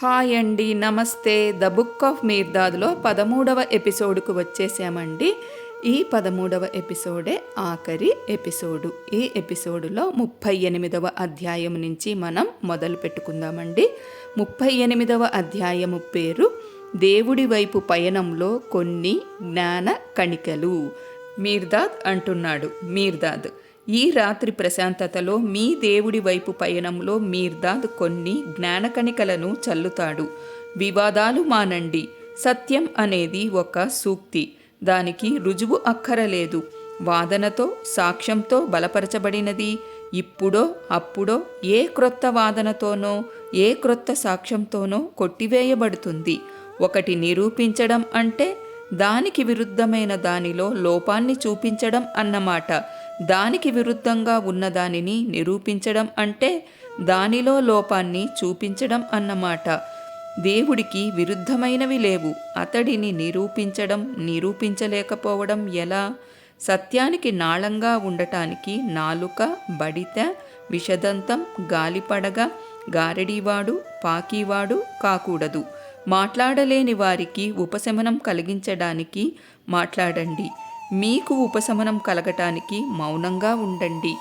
Hi అండి, నమస్తే. The book of మీర్దాద్లో 13వ ఎపిసోడ్కు వచ్చేసామండి. ఈ 13వ ఎపిసోడే ఆఖరి ఎపిసోడు. ఈ ఎపిసోడులో 38వ అధ్యాయం నుంచి మనం మొదలు పెట్టుకుందామండి. 38వ అధ్యాయము పేరు దేవుడి వైపు పయనంలో కొన్ని జ్ఞాన కణికలు. మీర్దాద్ అంటున్నాడు, మీర్దాద్, ఈ రాత్రి ప్రశాంతతలో మీ దేవుడి వైపు పయనంలో మీర్దాద్ కొన్ని జ్ఞానకణికలను చల్లుతాడు. వివాదాలు మానండి. సత్యం అనేది ఒక సూక్తి, దానికి రుజువు అక్కరలేదు. వాదనతో సాక్ష్యంతో బలపరచబడినది. ఇప్పుడో అప్పుడో ఏ క్రొత్త వాదనతోనో ఏ క్రొత్త సాక్ష్యంతోనో కొట్టివేయబడుతుంది. ఒకటి నిరూపించడం అంటే దానికి విరుద్ధమైన దానిలో లోపాన్ని చూపించడం అన్నమాట. దానికి విరుద్ధంగా ఉన్నదానిని నిరూపించడం అంటే దానిలో లోపాన్ని చూపించడం అన్నమాట. దేవుడికి విరుద్ధమైనవి లేవు. అతడిని నిరూపించలేకపోవడం ఎలా? సత్యానికి నాళంగా ఉండటానికి నాలుక, బడిత, విషదంతం, గాలిపడగ, గారడీవాడు, పాకీవాడు కాకూడదు. మాట్లాడలేని వారికి ఉపశమనం కలిగించడానికి మాట్లాడండి. మీకు ఉపశమనం కలగటానికి మౌనంగా ఉండండి.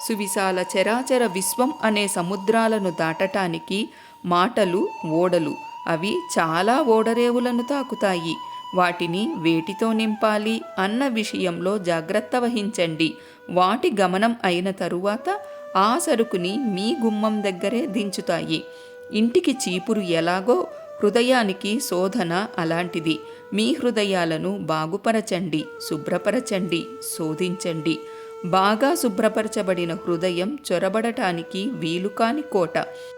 సువిశాల చరాచర విశ్వం అనే సముద్రాలను దాటటానికి మాటలు ఓడలు. అవి చాలా ఓడరేవులను తాకుతాయి. వాటిని వేటితో నింపాలి అన్న విషయంలో జాగ్రత్త వహించండి. వాటి గమనం అయిన తరువాత ఆ సరుకుని మీ గుమ్మం దగ్గరే దించుతాయి. ఇంటికి చీపురు ఎలాగో హృదయానికి శోధన అలాంటిది. మీ హృదయాలను బాగుపరచండి, శుభ్రపరచండి, శోధించండి. బాగా శుభ్రపరచబడిన హృదయం చొరబడటానికి వీలుకాని కోట.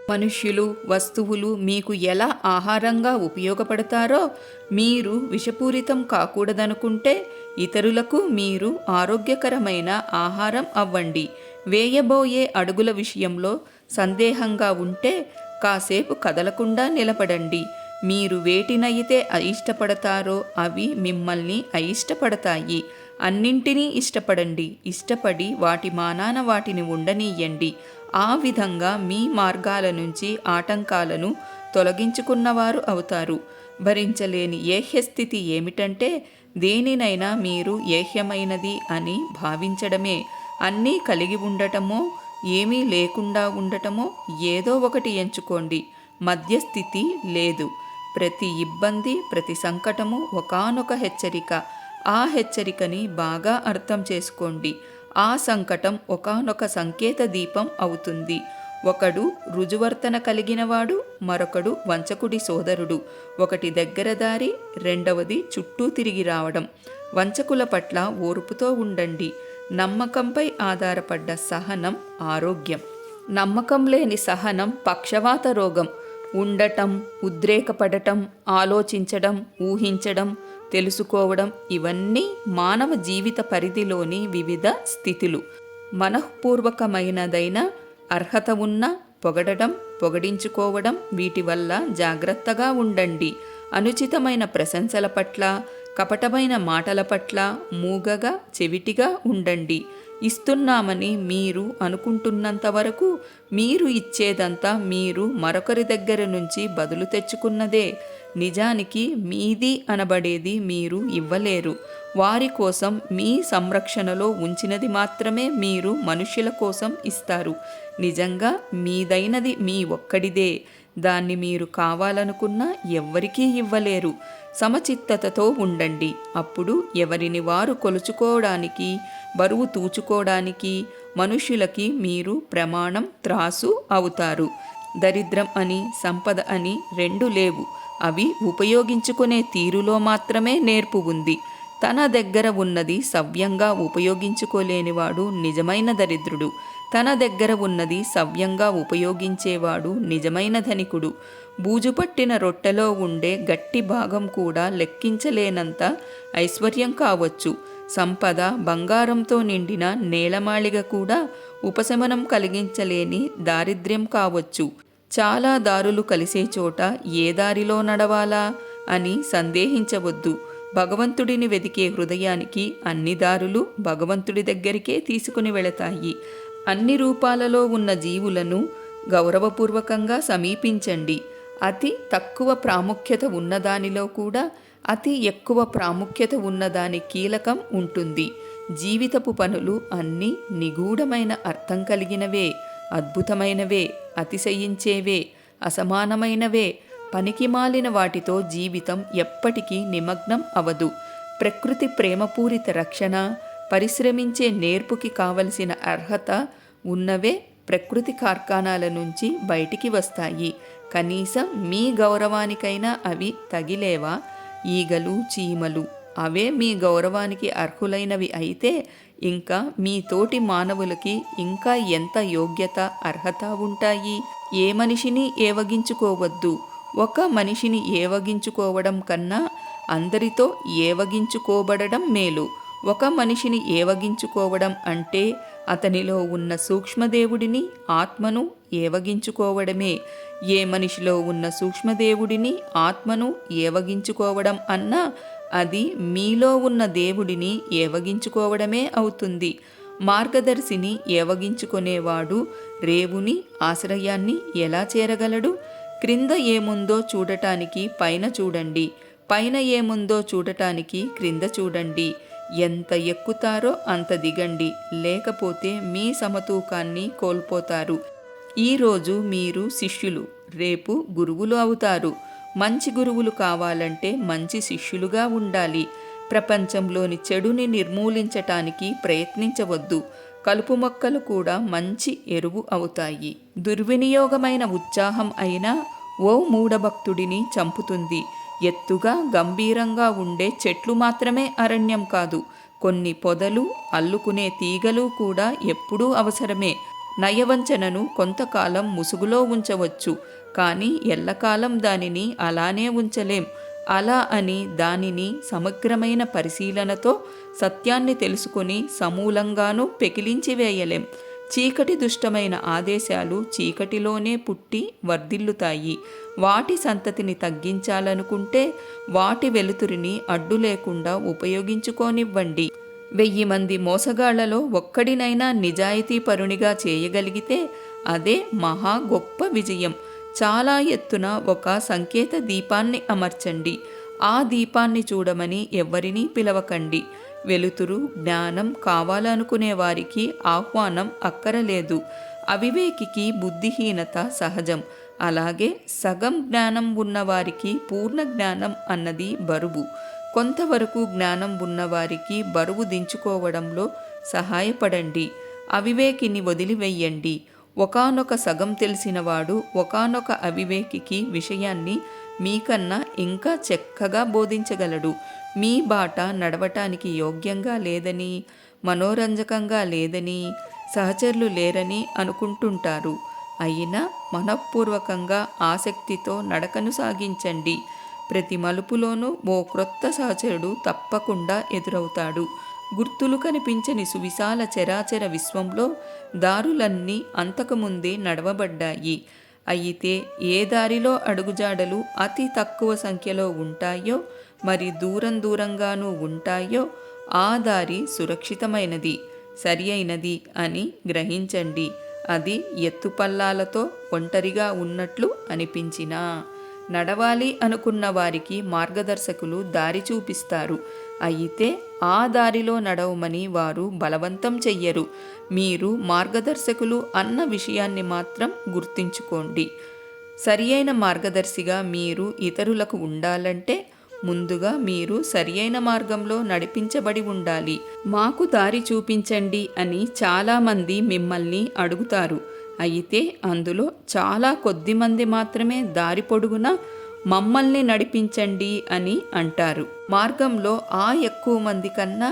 మనుష్యులు, వస్తువులు మీకు ఎలా ఆహారంగా ఉపయోగపడతారో మీరు విషపూరితం కాకూడదనుకుంటే ఇతరులకు మీరు ఆరోగ్యకరమైన ఆహారం అవ్వండి. వేయబోయే అడుగుల విషయంలో సందేహంగా ఉంటే కాసేపు కదలకుండా నిలబడండి. మీరు వేటినైతే అయిష్టపడతారో అవి మిమ్మల్ని అయిష్టపడతాయి. అన్నింటినీ ఇష్టపడండి. ఇష్టపడి వాటి మానాన వాటిని ఉండనీయండి. ఆ విధంగా మీ మార్గాల నుంచి ఆటంకాలను తొలగించుకున్నవారు అవుతారు. భరించలేని ఏహ్యస్థితి ఏమిటంటే దేనినైనా మీరు ఏహ్యమైనది అని భావించడమే. అన్నీ కలిగి ఉండటమో ఏమీ లేకుండా ఉండటమో ఏదో ఒకటి ఎంచుకోండి. మధ్యస్థితి లేదు. ప్రతి ఇబ్బంది, ప్రతి సంకటము ఒకానొక హెచ్చరిక. ఆ హెచ్చరికని బాగా అర్థం చేసుకోండి. ఆ సంకటం ఒకానొక సంకేత దీపం అవుతుంది. ఒకడు రుజువర్తన కలిగినవాడు, మరొకడు వంచకుడి సోదరుడు. ఒకటి దగ్గర దారి, రెండవది చుట్టూ తిరిగి రావడం. వంచకుల పట్ల ఓర్పుతో ఉండండి. నమ్మకంపై ఆధారపడ్డ సహనం ఆరోగ్యం. నమ్మకం లేని సహనం పక్షవాత రోగం. ఉండటం, ఉద్రేకపడటం, ఆలోచించడం, ఊహించడం, తెలుసుకోవడం ఇవన్నీ మానవ జీవిత పరిధిలోని వివిధ స్థితులు. మనఃపూర్వకమైనదైన అర్హత ఉన్న పొగడడం, పొగడించుకోవడం, వీటి వల్ల జాగ్రత్తగా ఉండండి. అనుచితమైన ప్రశంసల పట్ల, కపటమైన మాటల పట్ల మూగగా, చెవిటిగా ఉండండి. ఇస్తున్నామని మీరు అనుకుంటున్నంత వరకు మీరు ఇచ్చేదంతా మీరు మరొకరి దగ్గర నుంచి బదులు తెచ్చుకున్నదే. నిజానికి మీది అనబడేది మీరు ఇవ్వలేరు. వారి కోసం మీ సంరక్షణలో ఉంచినది మాత్రమే మీరు మనుష్యుల కోసం ఇస్తారు. నిజంగా మీదైనది మీ ఒక్కడిదే. దాన్ని మీరు కావాలనుకున్నా ఎవ్వరికీ ఇవ్వలేరు. సమచిత్తతతో ఉండండి. అప్పుడు ఎవరిని వారు కొలుచుకోవడానికి, బరువు తూచుకోవడానికి మనుష్యులకి మీరు ప్రమాణం, త్రాసు అవుతారు. దరిద్రం అని, సంపద అని రెండు లేవు. అవి ఉపయోగించుకునే తీరులో మాత్రమే నేర్పు ఉంది. తన దగ్గర ఉన్నది సవ్యంగా ఉపయోగించుకోలేనివాడు నిజమైన దరిద్రుడు. తన దగ్గర ఉన్నది సవ్యంగా ఉపయోగించేవాడు నిజమైన ధనికుడు. బూజుపట్టిన రొట్టెలో ఉండే గట్టి భాగం కూడా లెక్కించలేనంత ఐశ్వర్యం కావచ్చు. సంపద, బంగారంతో నిండిన నేలమాళిగ కూడా ఉపశమనం కలిగించలేని దారిద్ర్యం కావచ్చు. చాలా దారులు కలిసే చోట ఏ దారిలో నడవాలా అని సందేహించవద్దు. భగవంతుడిని వెదికే హృదయానికి అన్ని దారులు భగవంతుడి దగ్గరికే తీసుకుని వెళతాయి. అన్ని రూపాలలో ఉన్న జీవులను గౌరవపూర్వకంగా సమీపించండి. అతి తక్కువ ప్రాముఖ్యత ఉన్నదానిలో కూడా అతి ఎక్కువ ప్రాముఖ్యత ఉన్నదాని కీలకం ఉంటుంది. జీవితపు పనులు అన్నీ నిగూఢమైన అర్థం కలిగినవే, అద్భుతమైనవే, అతిశయించేవే, అసమానమైనవే. పనికిమాలిన వాటితో జీవితం ఎప్పటికీ నిమగ్నం అవదు. ప్రకృతి ప్రేమపూరిత రక్షణ, పరిశ్రమించే నేర్పుకి కావలసిన అర్హత ఉన్నవే ప్రకృతి కార్ఖానాల నుంచి బయటికి వస్తాయి. కనీసం మీ గౌరవానికైనా అవి తగిలేవా? ఈగలు, చీమలు అవే మీ గౌరవానికి అర్హులైనవి అయితే ఇంకా మీ తోటి మానవులకి ఇంకా ఎంత యోగ్యత, అర్హత ఉంటాయి? ఏ మనిషిని ఏవగించుకోవద్దు. ఒక మనిషిని ఏవగించుకోవడం కన్నా అందరితో ఏవగించుకోబడడం మేలు. ఒక మనిషిని ఏవగించుకోవడం అంటే అతనిలో ఉన్న సూక్ష్మదేవుడిని, ఆత్మను ఏవగించుకోవడమే. ఏ మనిషిలో ఉన్న సూక్ష్మదేవుడిని, ఆత్మను ఏవగించుకోవడం అన్నా అది మీలో ఉన్న దేవుడిని ఏవగించుకోవడమే అవుతుంది. మార్గదర్శిని ఏవగించుకునేవాడు రేవుని ఆశ్రయాన్ని ఎలా చేరగలడు? క్రింద ఏముందో చూడటానికి పైన చూడండి, పైన ఏముందో చూడటానికి క్రింద చూడండి. ఎంత ఎక్కుతారో అంత దిగండి, లేకపోతే మీ సమతూకాన్ని కోల్పోతారు. ఈరోజు మీరు శిష్యులు, రేపు గురువులు అవుతారు. మంచి గురువులు కావాలంటే మంచి శిష్యులుగా ఉండాలి. ప్రపంచంలోని చెడుని నిర్మూలించటానికి ప్రయత్నించవద్దు. కలుపు మొక్కలు కూడా మంచి ఎరువు అవుతాయి. దుర్వినియోగమైన ఉత్సాహం అయినా ఓ మూఢభక్తుడిని చంపుతుంది. ఎత్తుగా గంభీరంగా ఉండే చెట్లు మాత్రమే అరణ్యం కాదు, కొన్ని పొదలు, అల్లుకునే తీగలు కూడా ఎప్పుడూ అవసరమే. నయవంచనను కొంతకాలం ముసుగులో ఉంచవచ్చు, కానీ ఎల్లకాలం దానిని అలానే ఉంచలేం. అలా అని దానిని సమగ్రమైన పరిశీలనతో సత్యాన్ని తెలుసుకొని సమూలంగానూ పెకిలించి వేయలేం. చీకటి దుష్టమైన ఆదేశాలు చీకటిలోనే పుట్టి వర్ధిల్లుతాయి. వాటి సంతతిని తగ్గించాలనుకుంటే వాటి వెలుతురిని అడ్డు లేకుండా ఉపయోగించుకోనివ్వండి. 1000 మంది మోసగాళ్లలో ఒక్కడినైనా నిజాయితీపరునిగా చేయగలిగితే అదే మహా గొప్ప విజయం. చాలా ఎత్తున ఒక సంకేత దీపాన్ని అమర్చండి. ఆ దీపాన్ని చూడమని ఎవ్వరినీ పిలవకండి. వెలుతురు, జ్ఞానం కావాలనుకునే వారికి ఆహ్వానం అక్కరలేదు. అవివేకికి బుద్ధిహీనత సహజం. అలాగే సగం జ్ఞానం ఉన్నవారికి పూర్ణ జ్ఞానం అన్నది బరువు. కొంతవరకు జ్ఞానం ఉన్నవారికి బరువు దించుకోవడంలో సహాయపడండి. అవివేకిని వదిలివెయ్యండి. ఒకానొక సగం తెలిసినవాడు ఒకానొక అవివేకికి విషయాన్ని మీకన్నా ఇంకా చక్కగా బోధించగలడు. మీ బాట నడవటానికి యోగ్యంగా లేదని, మనోరంజకంగా లేదని సహచరులు లేరని అనుకుంటుంటారు. అయినా మనఃపూర్వకంగా ఆసక్తితో నడకను సాగించండి. ప్రతి మలుపులోనూ ఓ క్రొత్త సహచరుడు తప్పకుండా ఎదురవుతాడు. గుర్తులు కనిపించని సువిశాల చరాచర విశ్వంలో దారులన్నీ అంతకుముందే నడవబడ్డాయి. అయితే ఏ దారిలో అడుగుజాడలు అతి తక్కువ సంఖ్యలో ఉంటాయో, మరి దూరం దూరంగానూ ఉంటాయో ఆ దారి సురక్షితమైనది, సరి అయినది అని గ్రహించండి. అది ఎత్తుపల్లాలతో ఒంటరిగా ఉన్నట్లు అనిపించినా నడవాలి అనుకున్న వారికి మార్గదర్శకులు దారి చూపిస్తారు. అయితే ఆ దారిలో నడవమని వారు బలవంతం చెయ్యరు. మీరు మార్గదర్శకులు అన్న విషయాన్ని మాత్రం గుర్తుంచుకోండి. సరియైన మార్గదర్శిగా మీరు ఇతరులకు ఉండాలంటే ముందుగా మీరు సరియైన మార్గంలో నడిపించబడి ఉండాలి. మాకు దారి చూపించండి అని చాలామంది మిమ్మల్ని అడుగుతారు. అయితే అందులో చాలా కొద్ది మంది మాత్రమే దారి పొడుగునా మమ్మల్ని నడిపించండి అని అంటారు. మార్గంలో ఆ ఎక్కువ మంది కన్నా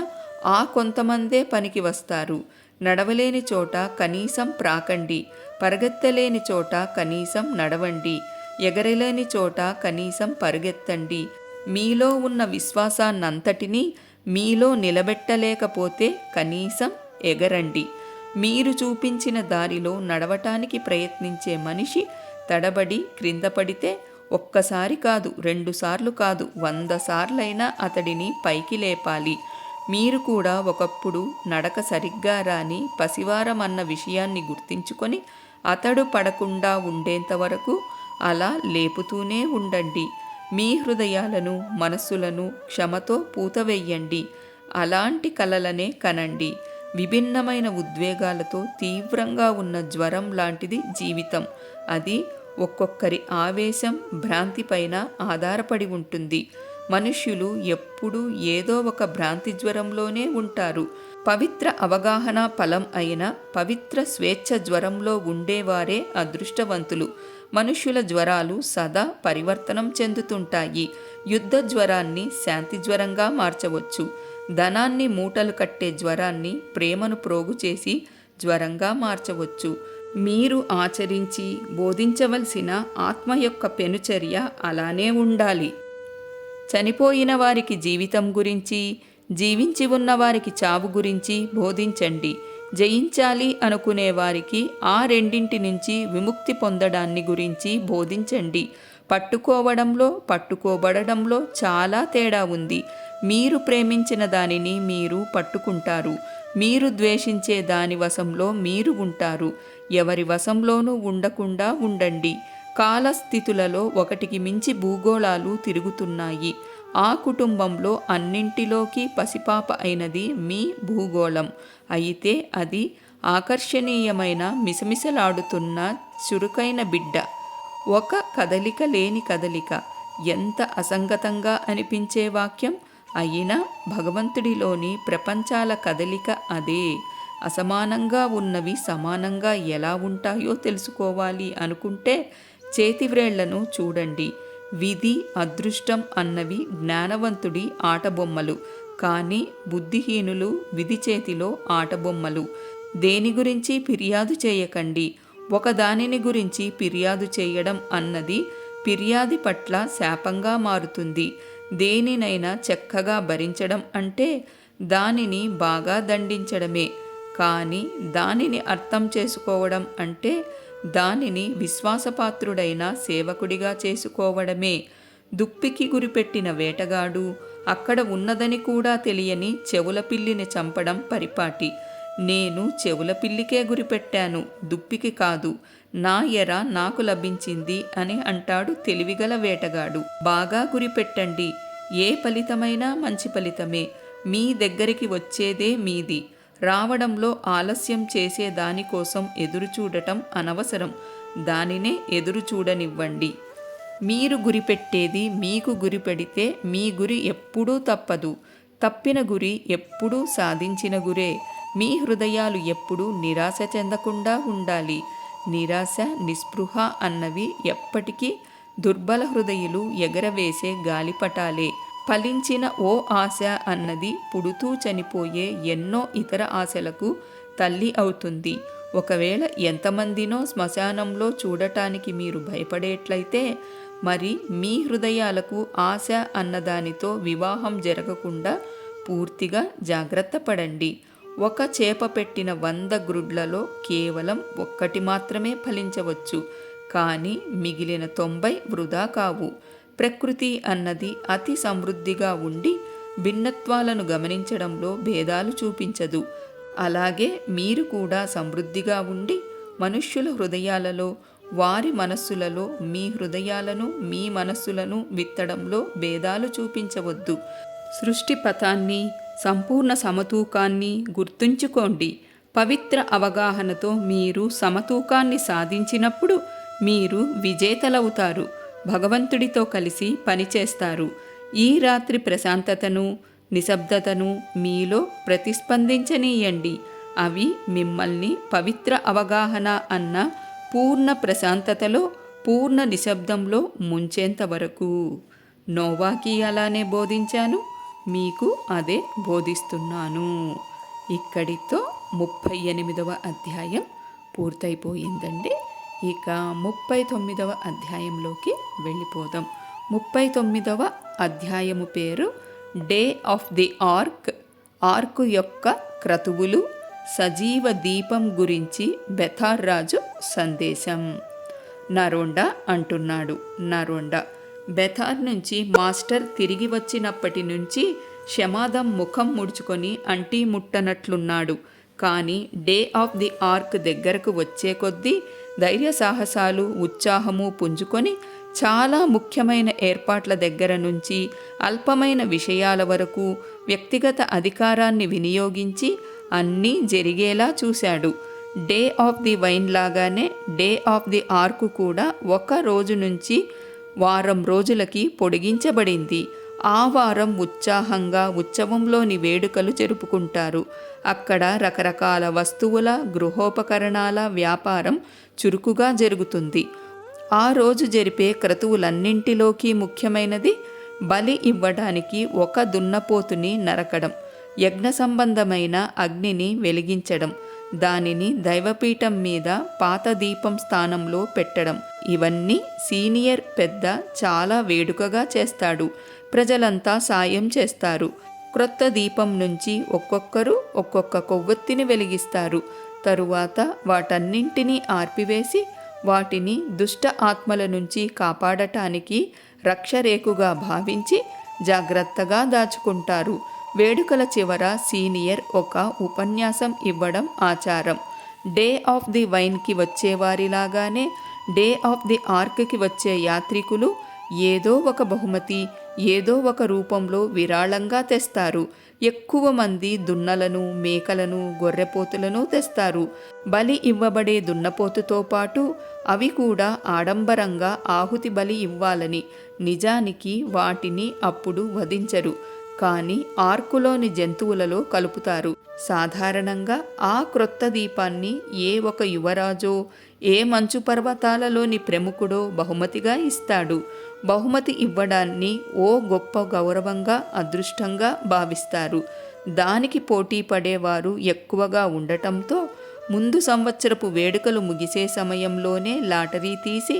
ఆ కొంతమందే పనికి వస్తారు. నడవలేని చోట కనీసం ప్రాకండి, పరిగెత్తలేని చోట కనీసం నడవండి, ఎగరలేని చోట కనీసం పరిగెత్తండి. మీలో ఉన్న విశ్వాసాన్నంతటినీ మీలో నిలబెట్టలేకపోతే కనీసం ఎగరండి. మీరు చూపించిన దారిలో నడవటానికి ప్రయత్నించే మనిషి తడబడి క్రింద పడితే ఒక్కసారి కాదు, 2 సార్లు కాదు, 100 సార్లైనా అతడిని పైకి లేపాలి. మీరు కూడా ఒకప్పుడు నడక సరిగ్గా రాని పసివారమన్న విషయాన్ని గుర్తించుకొని అతడు పడకుండా ఉండేంత వరకు అలా లేపుతూనే ఉండండి. మీ హృదయాలను, మనస్సులను క్షమతో పూతవెయ్యండి. అలాంటి కలలనే కనండి. విభిన్నమైన ఉద్వేగాలతో తీవ్రంగా ఉన్న జ్వరం లాంటిది జీవితం. అది ఒక్కొక్కరి ఆవేశం, భ్రాంతిపైన ఆధారపడి ఉంటుంది. మనుష్యులు ఎప్పుడూ ఏదో ఒక భ్రాంతి జ్వరంలోనే ఉంటారు. పవిత్ర అవగాహన ఫలం అయిన పవిత్ర స్వేచ్ఛ జ్వరంలో ఉండేవారే అదృష్టవంతులు. మనుష్యుల జ్వరాలు సదా పరివర్తనం చెందుతుంటాయి. యుద్ధ జ్వరాన్ని శాంతి జ్వరంగా మార్చవచ్చు. ధనాన్ని మూటలు కట్టే జ్వరాన్ని ప్రేమను ప్రోగు చేసి జ్వరంగా మార్చవచ్చు. మీరు ఆచరించి బోధించవలసిన ఆత్మ యొక్క పెనుచర్య అలానే ఉండాలి. చనిపోయిన వారికి జీవితం గురించి, జీవించి ఉన్న వారికి చావు గురించి బోధించండి. జయించాలి అనుకునే వారికి ఆ రెండింటి నుంచి విముక్తి పొందడాన్ని గురించి బోధించండి. పట్టుకోవడంలో, పట్టుకోబడడంలో చాలా తేడా ఉంది. మీరు ప్రేమించిన దానిని మీరు పట్టుకుంటారు. మీరు ద్వేషించే దాని వశంలో మీరు ఉంటారు. ఎవరి వశంలోనూ ఉండకుండా ఉండండి. కాలస్థితులలో ఒకటికి మించి భూగోళాలు తిరుగుతున్నాయి. ఆ కుటుంబంలో అన్నింటిలోకి పసిపాప అయినది మీ భూగోళం. అయితే అది ఆకర్షణీయమైన మిసమిసలాడుతున్న చురుకైన బిడ్డ. ఒక కదలిక లేని కదలిక. ఎంత అసంగతంగా అనిపించే వాక్యం అయినా భగవంతుడిలోని ప్రపంచాల కదలిక అదే. అసమానంగా ఉన్నవి సమానంగా ఎలా ఉంటాయో తెలుసుకోవాలి అనుకుంటే చేతివ్రేళ్లను చూడండి. విధి, అదృష్టం అన్నవి జ్ఞానవంతుడి ఆటబొమ్మలు. కానీ బుద్ధిహీనులు విధి చేతిలో ఆటబొమ్మలు. దేని గురించి ఫిర్యాదు చేయకండి. ఒకదానిని గురించి ఫిర్యాదు చేయడం అన్నది ఫిర్యాది పట్ల శాపంగా మారుతుంది. దేనినైనా చక్కగా భరించడం అంటే దానిని బాగా దండించడమే. కానీ దానిని అర్థం చేసుకోవడం అంటే దానిని విశ్వాసపాత్రుడైన సేవకుడిగా చేసుకోవడమే. దుప్పికి గురిపెట్టిన వేటగాడు అక్కడ ఉన్నదని కూడా తెలియని చెవుల పిల్లిని చంపడం పరిపాటి. నేను చెవుల పిల్లికే గురిపెట్టాను, దుప్పికి కాదు. నా ఎర నాకు లభించింది అని అంటాడు తెలివిగల వేటగాడు. బాగా గురిపెట్టండి. ఏ ఫలితమైనా మంచి ఫలితమే. మీ దగ్గరికి వచ్చేదే మీది. రావడంలో ఆలస్యం చేసే దానికోసం ఎదురుచూడటం అనవసరం. దానినే ఎదురుచూడనివ్వండి. మీరు గురిపెట్టేది మీకు గురిపెడితే మీ గురి ఎప్పుడూ తప్పదు. తప్పిన గురి ఎప్పుడూ సాధించిన గురే. మీ హృదయాలు ఎప్పుడూ నిరాశ చెందకుండా ఉండాలి. నిరాశ, నిస్పృహ అన్నవి ఎప్పటికీ దుర్బల హృదయులు ఎగరవేసే గాలిపటాలే. ఫలించిన ఓ ఆశ అన్నది పుడుతూ చనిపోయే ఎన్నో ఇతర ఆశలకు తల్లి అవుతుంది. ఒకవేళ ఎంతమందినో శ్మశానంలో చూడటానికి మీరు భయపడేట్లయితే మరి మీ హృదయాలకు ఆశ అన్నదానితో వివాహం జరగకుండా పూర్తిగా జాగ్రత్త పడండి. ఒక చేప పెట్టిన 100 గ్రుడ్లలో కేవలం 1 మాత్రమే ఫలించవచ్చు. కానీ మిగిలిన 90 వృధా కావు. ప్రకృతి అన్నది అతి సమృద్ధిగా ఉండి భిన్నత్వాలను గమనించడంలో భేదాలు చూపించదు. అలాగే మీరు కూడా సమృద్ధిగా ఉండి మనుష్యుల హృదయాలలో, వారి మనస్సులలో మీ హృదయాలను, మీ మనస్సులను విత్తడంలో భేదాలు చూపించవద్దు. సృష్టి పథాన్ని, సంపూర్ణ సమతూకాన్ని గుర్తుంచుకోండి. పవిత్ర అవగాహనతో మీరు సమతూకాన్ని సాధించినప్పుడు మీరు విజేతలవుతారు. భగవంతుడితో కలిసి పనిచేస్తారు. ఈ రాత్రి ప్రశాంతతను, నిశ్శబ్దతను మీలో ప్రతిస్పందించనీయండి. అవి మిమ్మల్ని పవిత్ర అవగాహన అన్న పూర్ణ ప్రశాంతతలో, పూర్ణ నిశ్శబ్దంలో ముంచేంత వరకు. నోవాకి అలానే బోధించాను, మీకు అదే బోధిస్తున్నాను. ఇక్కడితో 38వ అధ్యాయం పూర్తయిపోయిందండి. ఇక 39వ అధ్యాయంలోకి వెళ్ళిపోదాం. 39వ అధ్యాయము పేరు day of the ark. Arc యొక్క క్రతువులు, సజీవ దీపం గురించి బెథార్ రాజు సందేశం. నరోండా అంటున్నాడు. నరోండా, బెథార్ నుంచి మాస్టర్ తిరిగి వచ్చినప్పటి నుంచి షమాదం ముఖం ముడుచుకొని అంటీ ముట్టనట్లున్నాడు. కానీ డే ఆఫ్ ది ఆర్క్ దగ్గరకు వచ్చే కొద్దీ ధైర్య సాహసాలు ఉత్సాహము పుంజుకొని చాలా ముఖ్యమైన ఏర్పాట్ల దగ్గర నుంచి అల్పమైన విషయాల వరకు వ్యక్తిగత అధికారాన్ని వినియోగించి అన్నీ జరిగేలా చూశాడు. డే ఆఫ్ ది వైన్ లాగానే డే ఆఫ్ ది ఆర్క్ కూడా 1 రోజు నుంచి వారం రోజులకి పొడిగించబడింది. ఆ వారం ఉత్సాహంగా ఉత్సవంలోని వేడుకలు జరుపుకుంటారు. అక్కడ రకరకాల వస్తువుల గృహోపకరణాల వ్యాపారం చురుకుగా జరుగుతుంది. ఆ రోజు జరిపే క్రతువులన్నింటిలోకి ముఖ్యమైనది బలి ఇవ్వడానికి 1 దున్నపోతుని నరకడం, యజ్ఞ సంబంధమైన అగ్నిని వెలిగించడం, దానిని దైవపీఠం మీద పాత దీపం స్థానంలో పెట్టడం. ఇవన్నీ సీనియర్ పెద్ద చాలా వేడుకగా చేస్తాడు. ప్రజలంతా సాయం చేస్తారు. క్రొత్త దీపం నుంచి ఒక్కొక్కరు ఒక్కొక్క కొవ్వొత్తిని వెలిగిస్తారు. తరువాత వాటన్నింటినీ ఆర్పివేసి వాటిని దుష్ట ఆత్మల నుంచి కాపాడటానికి రక్షరేకుగా భావించి జాగ్రత్తగా దాచుకుంటారు. వేడుకల చివర సీనియర్ ఒక ఉపన్యాసం ఇవ్వడం ఆచారం. డే ఆఫ్ ది వైన్కి వచ్చేవారిలాగానే డే ఆఫ్ ది ఆర్క్కి వచ్చే యాత్రికులు ఏదో ఒక బహుమతి ఏదో ఒక రూపంలో విరాళంగా తెస్తారు. ఎక్కువ మంది దున్నలను, మేకలను, గొర్రెపోతులను తెస్తారు. బలి ఇవ్వబడే దున్నపోతుతో పాటు అవి కూడా ఆడంబరంగా ఆహుతి బలి ఇవ్వాలని. నిజానికి వాటిని అప్పుడు వధించరు, కానీ ఆర్కులోని జంతువులలో కలుపుతారు. సాధారణంగా ఆ క్రొత్త దీపాన్ని ఏ ఒక యువరాజో ఏ మంచు పర్వతాలలోని ప్రముఖుడో బహుమతిగా ఇస్తాడు. బహుమతి ఇవ్వడాన్ని ఓ గొప్ప గౌరవంగా అదృష్టంగా భావిస్తారు. దానికి పోటీ పడేవారు ఎక్కువగా ఉండటంతో ముందు సంవత్సరపు వేడుకలు ముగిసే సమయంలోనే లాటరీ తీసి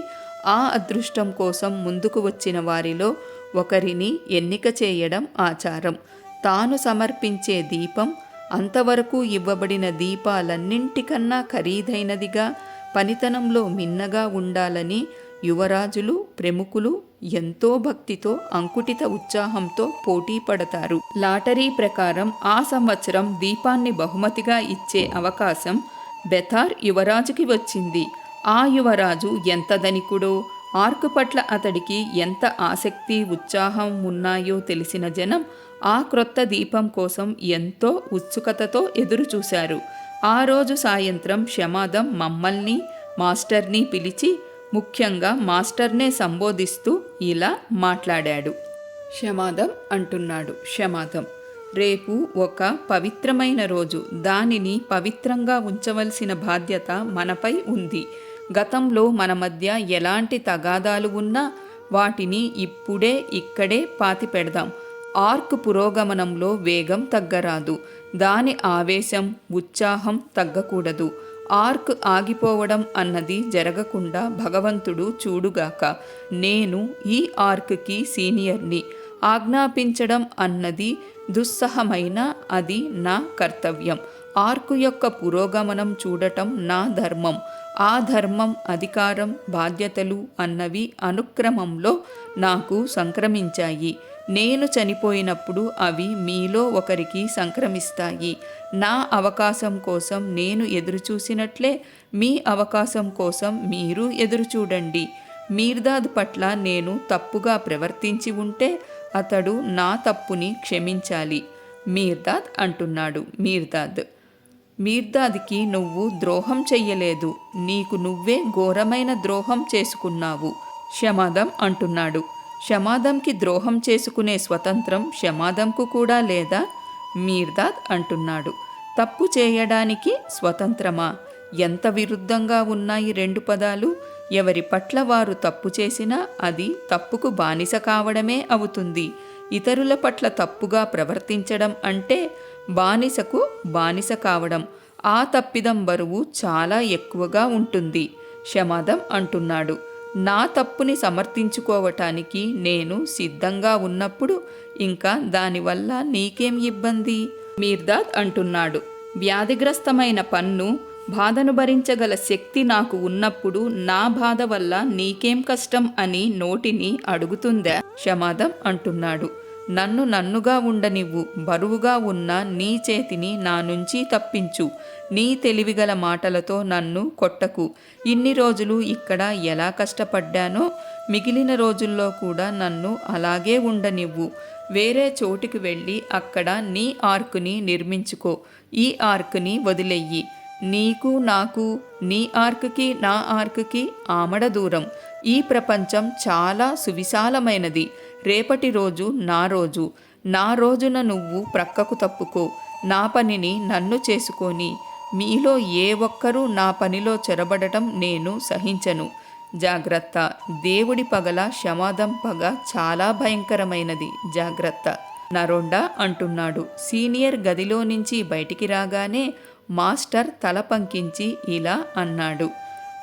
ఆ అదృష్టం కోసం ముందుకు వచ్చిన వారిలో ఒకరిని ఎన్నిక చేయడం ఆచారం. తాను సమర్పించే దీపం అంతవరకు ఇవ్వబడిన దీపాలన్నింటికన్నా ఖరీదైనదిగా, పనితనంలో మిన్నగా ఉండాలని యువరాజులు, ప్రముఖులు ఎంతో భక్తితో అంకుటిత ఉత్సాహంతో పోటీ పడతారు. లాటరీ ప్రకారం ఆ సంవత్సరం దీపాన్ని బహుమతిగా ఇచ్చే అవకాశం బెథార్ యువరాజుకి వచ్చింది. ఆ యువరాజు ఎంత ధనికుడో, ఆర్క్ పట్ల అతడికి ఎంత ఆసక్తి ఉత్సాహం ఉన్నాయో తెలిసిన జనం ఆ క్రొత్త దీపం కోసం ఎంతో ఉత్సుకతతో ఎదురుచూశారు. ఆ రోజు సాయంత్రం షమాదం మమ్మల్ని, మాస్టర్ని పిలిచి ముఖ్యంగా మాస్టర్నే సంబోధిస్తూ ఇలా మాట్లాడాడు. షమాదం అంటున్నాడు. షమాదం, రేపు ఒక పవిత్రమైన రోజు. దానిని పవిత్రంగా ఉంచవలసిన బాధ్యత మనపై ఉంది. గతంలో మన మధ్య ఎలాంటి తగాదాలు ఉన్నా వాటిని ఇప్పుడే ఇక్కడే పాతి పెడదాం. ఆర్క్ పురోగమనంలో వేగం తగ్గరాదు. దాని ఆవేశం ఉత్సాహం తగ్గకూడదు. ఆర్క్ ఆగిపోవడం అన్నది జరగకుండా భగవంతుడు చూడుగాక. నేను ఈ ఆర్క్కి సీనియర్ని. ఆజ్ఞాపించడం అన్నది దుస్సహమైన అది నా కర్తవ్యం. ఆర్క్ యొక్క పురోగమనం చూడటం నా ధర్మం. ఆ ధర్మం, అధికారం, బాధ్యతలు అన్నవి అనుక్రమంలో నాకు సంక్రమించాయి. నేను చనిపోయినప్పుడు అవి మీలో ఒకరికి సంక్రమిస్తాయి. నా అవకాశం కోసం నేను ఎదురుచూసినట్లే మీ అవకాశం కోసం మీరు ఎదురుచూడండి. మీర్దాద్ పట్ల నేను తప్పుగా ప్రవర్తించి ఉంటే అతడు నా తప్పుని క్షమించాలి. మీర్దాద్ అంటున్నాడు. మీర్దాద్కి నువ్వు ద్రోహం చెయ్యలేదు. నీకు నువ్వే ఘోరమైన ద్రోహం చేసుకున్నావు. షమాదం అంటున్నాడు. షమాదంకి ద్రోహం చేసుకునే స్వతంత్రం షమాదంకు కూడా లేదా? మీర్దాద్ అంటున్నాడు. తప్పు చేయడానికి స్వతంత్రమా? ఎంత విరుద్ధంగా ఉన్నాయి 2 పదాలు. ఎవరి పట్ల వారు తప్పు చేసినా అది తప్పుకు బానిస కావడమే అవుతుంది. ఇతరుల పట్ల తప్పుగా ప్రవర్తించడం అంటే బానిసకు బానిస కావడం. ఆ తప్పిదం బరువు చాలా ఎక్కువగా ఉంటుంది. షమాదం అంటున్నాడు. నా తప్పుని సమర్థించుకోవటానికి నేను సిద్ధంగా ఉన్నప్పుడు ఇంకా దానివల్ల నీకేం ఇబ్బంది? మీర్దాద్ అంటున్నాడు. వ్యాధిగ్రస్తమైన పన్ను బాధను భరించగల శక్తి నాకు ఉన్నప్పుడు నా బాధ వల్ల నీకేం కష్టం అని నోటిని అడుగుతుందా? షమాదం అంటున్నాడు. నన్ను నన్నుగా ఉండనివ్వు. బరువుగా ఉన్న నీ చేతిని నా నుంచి తప్పించు. నీ తెలివిగల మాటలతో నన్ను కొట్టకు. ఇన్ని రోజులు ఇక్కడ ఎలా కష్టపడ్డానో మిగిలిన రోజుల్లో కూడా నన్ను అలాగే ఉండనివ్వు. వేరే చోటికి వెళ్ళి అక్కడ నీ ఆర్కుని నిర్మించుకో. ఈ ఆర్కుని వదిలెయ్యి. నీకు నాకు, నీ ఆర్కుకి నా ఆర్కుకి ఆమడ దూరం. ఈ ప్రపంచం చాలా సువిశాలమైనది. రేపటి రోజు నా రోజు. నా రోజున నువ్వు ప్రక్కకు తప్పుకో. నా పనిని నన్ను చేసుకొని మీలో ఏ ఒక్కరూ నా పనిలో చొరబడటం నేను సహించను. జాగ్రత్త. దేవుడి పగల శమాదం పగ చాలా భయంకరమైనది. జాగ్రత్త. నరోండా అంటున్నాడు. సీనియర్ గదిలో నుంచి బయటికి రాగానే మాస్టర్ తల పంకించి ఇలా అన్నాడు.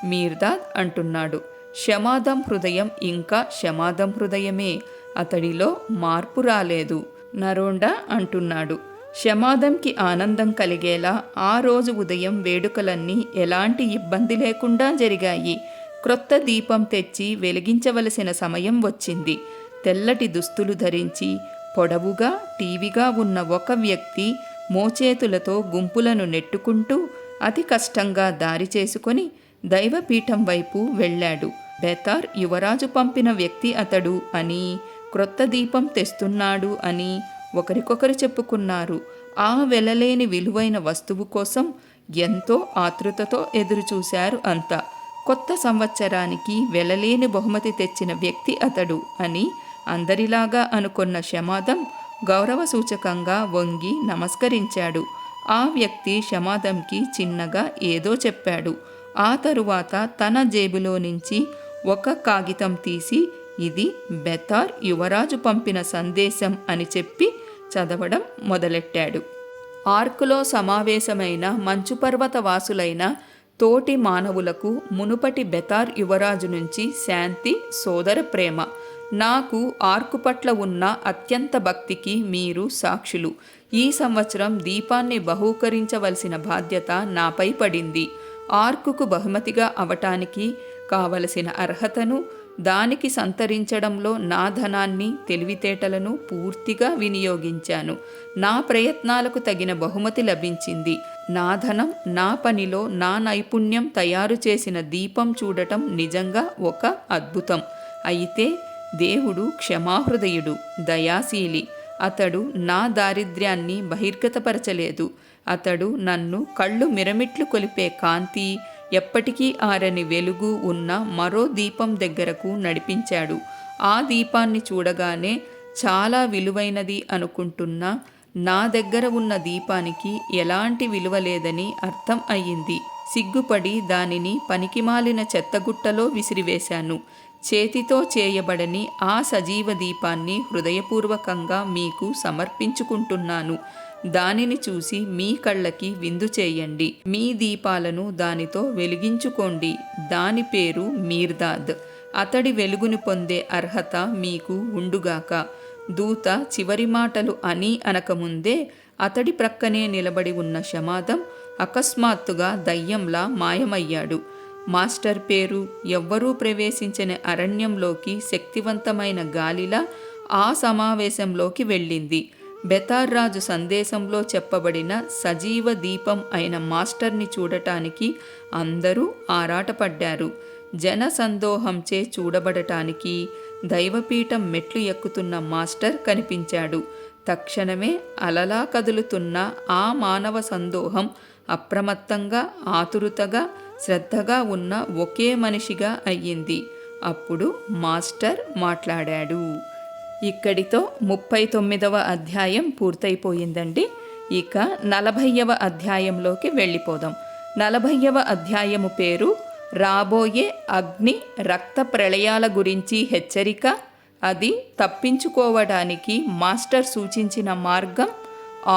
మీర్దాద్ అంటున్నాడు. శమాదం హృదయం ఇంకా శమాదం హృదయమే. అతడిలో మార్పు రాలేదు. నరోండా అంటున్నాడు. శమాదంకి ఆనందం కలిగేలా ఆ రోజు ఉదయం వేడుకలన్నీ ఎలాంటి ఇబ్బంది లేకుండా జరిగాయి. క్రొత్త దీపం తెచ్చి వెలిగించవలసిన సమయం వచ్చింది. తెల్లటి దుస్తులు ధరించి పొడవుగా టీవీగా ఉన్న ఒక వ్యక్తి మోచేతులతో గుంపులను నెట్టుకుంటూ అతి కష్టంగా దారి చేసుకొని దైవపీఠం వైపు వెళ్ళాడు. బెతార్ యువరాజు పంపిన వ్యక్తి అతడు అని, క్రొత్త దీపం తెస్తున్నాడు అని ఒకరికొకరు చెప్పుకున్నారు. ఆ వెలలేని విలువైన వస్తువు కోసం ఎంతో ఆతృతతో ఎదురుచూశారు అంతా. కొత్త సంవత్సరానికి వెలలేని బహుమతి తెచ్చిన వ్యక్తి అతడు అని అందరిలాగా అనుకున్న శమాదం గౌరవ సూచకంగా వంగి నమస్కరించాడు. ఆ వ్యక్తి శమాదంకి చిన్నగా ఏదో చెప్పాడు. ఆ తరువాత తన జేబులో నుంచి ఒక కాగితం తీసి ఇది బెతార్ యువరాజు పంపిన సందేశం అని చెప్పి చదవడం మొదలెట్టాడు. ఆర్కులో సమావేశమైన మంచుపర్వత వాసులైన తోటి మానవులకు మునుపటి బెతార్ యువరాజు నుంచి శాంతి, సోదర ప్రేమ. నాకు ఆర్కు పట్ల ఉన్న అత్యంత భక్తికి మీరు సాక్షులు. ఈ సంవత్సరం దీపాన్ని బహూకరించవలసిన బాధ్యత నాపై పడింది. ఆర్కుకు బహుమతిగా అవటానికి కావలసిన అర్హతను, దానికి సంతరించడంలో నా ధనాన్ని, తెలివితేటలను పూర్తిగా వినియోగించాను. నా ప్రయత్నాలకు తగిన బహుమతి లభించింది. నా ధనం, నా పనిలో నా నైపుణ్యం తయారు చేసిన దీపం చూడటం నిజంగా ఒక అద్భుతం. అయితే దేవుడు క్షమాహృదయుడు, దయాశీలి. అతడు నా దారిద్ర్యాన్ని బహిర్గతపరచలేదు. అతడు నన్ను కళ్ళు మిరమిట్లు కొలిపే కాంతి, ఎప్పటికీ ఆరని వెలుగు ఉన్న మరో దీపం దగ్గరకు నడిపించాడు. ఆ దీపాన్ని చూడగానే చాలా విలువైనది అనుకుంటున్న నా దగ్గర ఉన్న దీపానికి ఎలాంటి విలువ లేదని అర్థం అయ్యింది. సిగ్గుపడి దానిని పనికిమాలిన చెత్తగుట్టలో విసిరివేశాను. చేతితో చేయబడని ఆ సజీవ దీపాన్ని హృదయపూర్వకంగా మీకు సమర్పించుకుంటున్నాను. దానిని చూసి మీ కళ్ళకి విందు చేయండి. మీ దీపాలను దానితో వెలిగించుకోండి. దాని పేరు మీర్దాద్. అతడి వెలుగుని పొందే అర్హత మీకు ఉండుగాక. దూత చివరి మాటలు అని అనకముందే అతడి ప్రక్కనే నిలబడి ఉన్న శమాదం అకస్మాత్తుగా దయ్యంలా మాయమయ్యాడు. మాస్టర్ పేరు ఎవ్వరూ ప్రవేశించని అరణ్యంలోకి శక్తివంతమైన గాలిలా ఆ సమావేశంలోకి వెళ్ళింది. బెతార్ రాజు సందేశంలో చెప్పబడిన సజీవ దీపం అయిన మాస్టర్ని చూడటానికి అందరూ ఆరాటపడ్డారు. జన సందోహంచే చూడబడటానికి దైవపీఠం మెట్లు ఎక్కుతున్న మాస్టర్ కనిపించాడు. తక్షణమే అలలా కదులుతున్న ఆ మానవ సందోహం అప్రమత్తంగా, ఆతురుతగా, శ్రద్ధగా ఉన్న ఒకే మనిషిగా అయ్యింది. అప్పుడు మాస్టర్ మాట్లాడాడు. ఇక్కడితో 39వ అధ్యాయం పూర్తయిపోయిందండి. ఇక 40వ అధ్యాయంలోకి వెళ్ళిపోదాం. 40వ అధ్యాయము పేరు రాబోయే అగ్ని రక్త ప్రళయాల గురించి హెచ్చరిక. అది తప్పించుకోవడానికి మాస్టర్ సూచించిన మార్గం,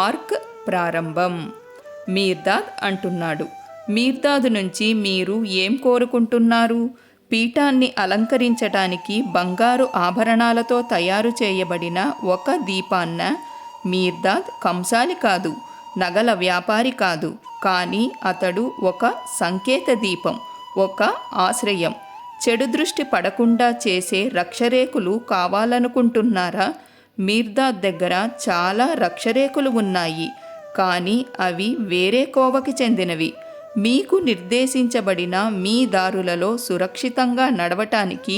ఆర్క్ ప్రారంభం. మీర్దాద్ అంటున్నాడు. మీర్దాద్ నుంచి మీరు ఏం కోరుకుంటున్నారు? పీఠాన్ని అలంకరించటానికి బంగారు ఆభరణాలతో తయారు చేయబడిన ఒక దీపాన్న? మీర్దాద్ కంసాలి కాదు, నగల వ్యాపారి కాదు. కానీ అతడు ఒక సంకేత దీపం, ఒక ఆశ్రయం. చెడు దృష్టి పడకుండా చేసే రక్షరేకులు కావాలనుకుంటున్నారా? మీర్దాద్ దగ్గర చాలా రక్షరేకులు ఉన్నాయి, కానీ అవి వేరే కోవకి చెందినవి. మీకు నిర్దేశించబడిన మీ దారులలో సురక్షితంగా నడవటానికి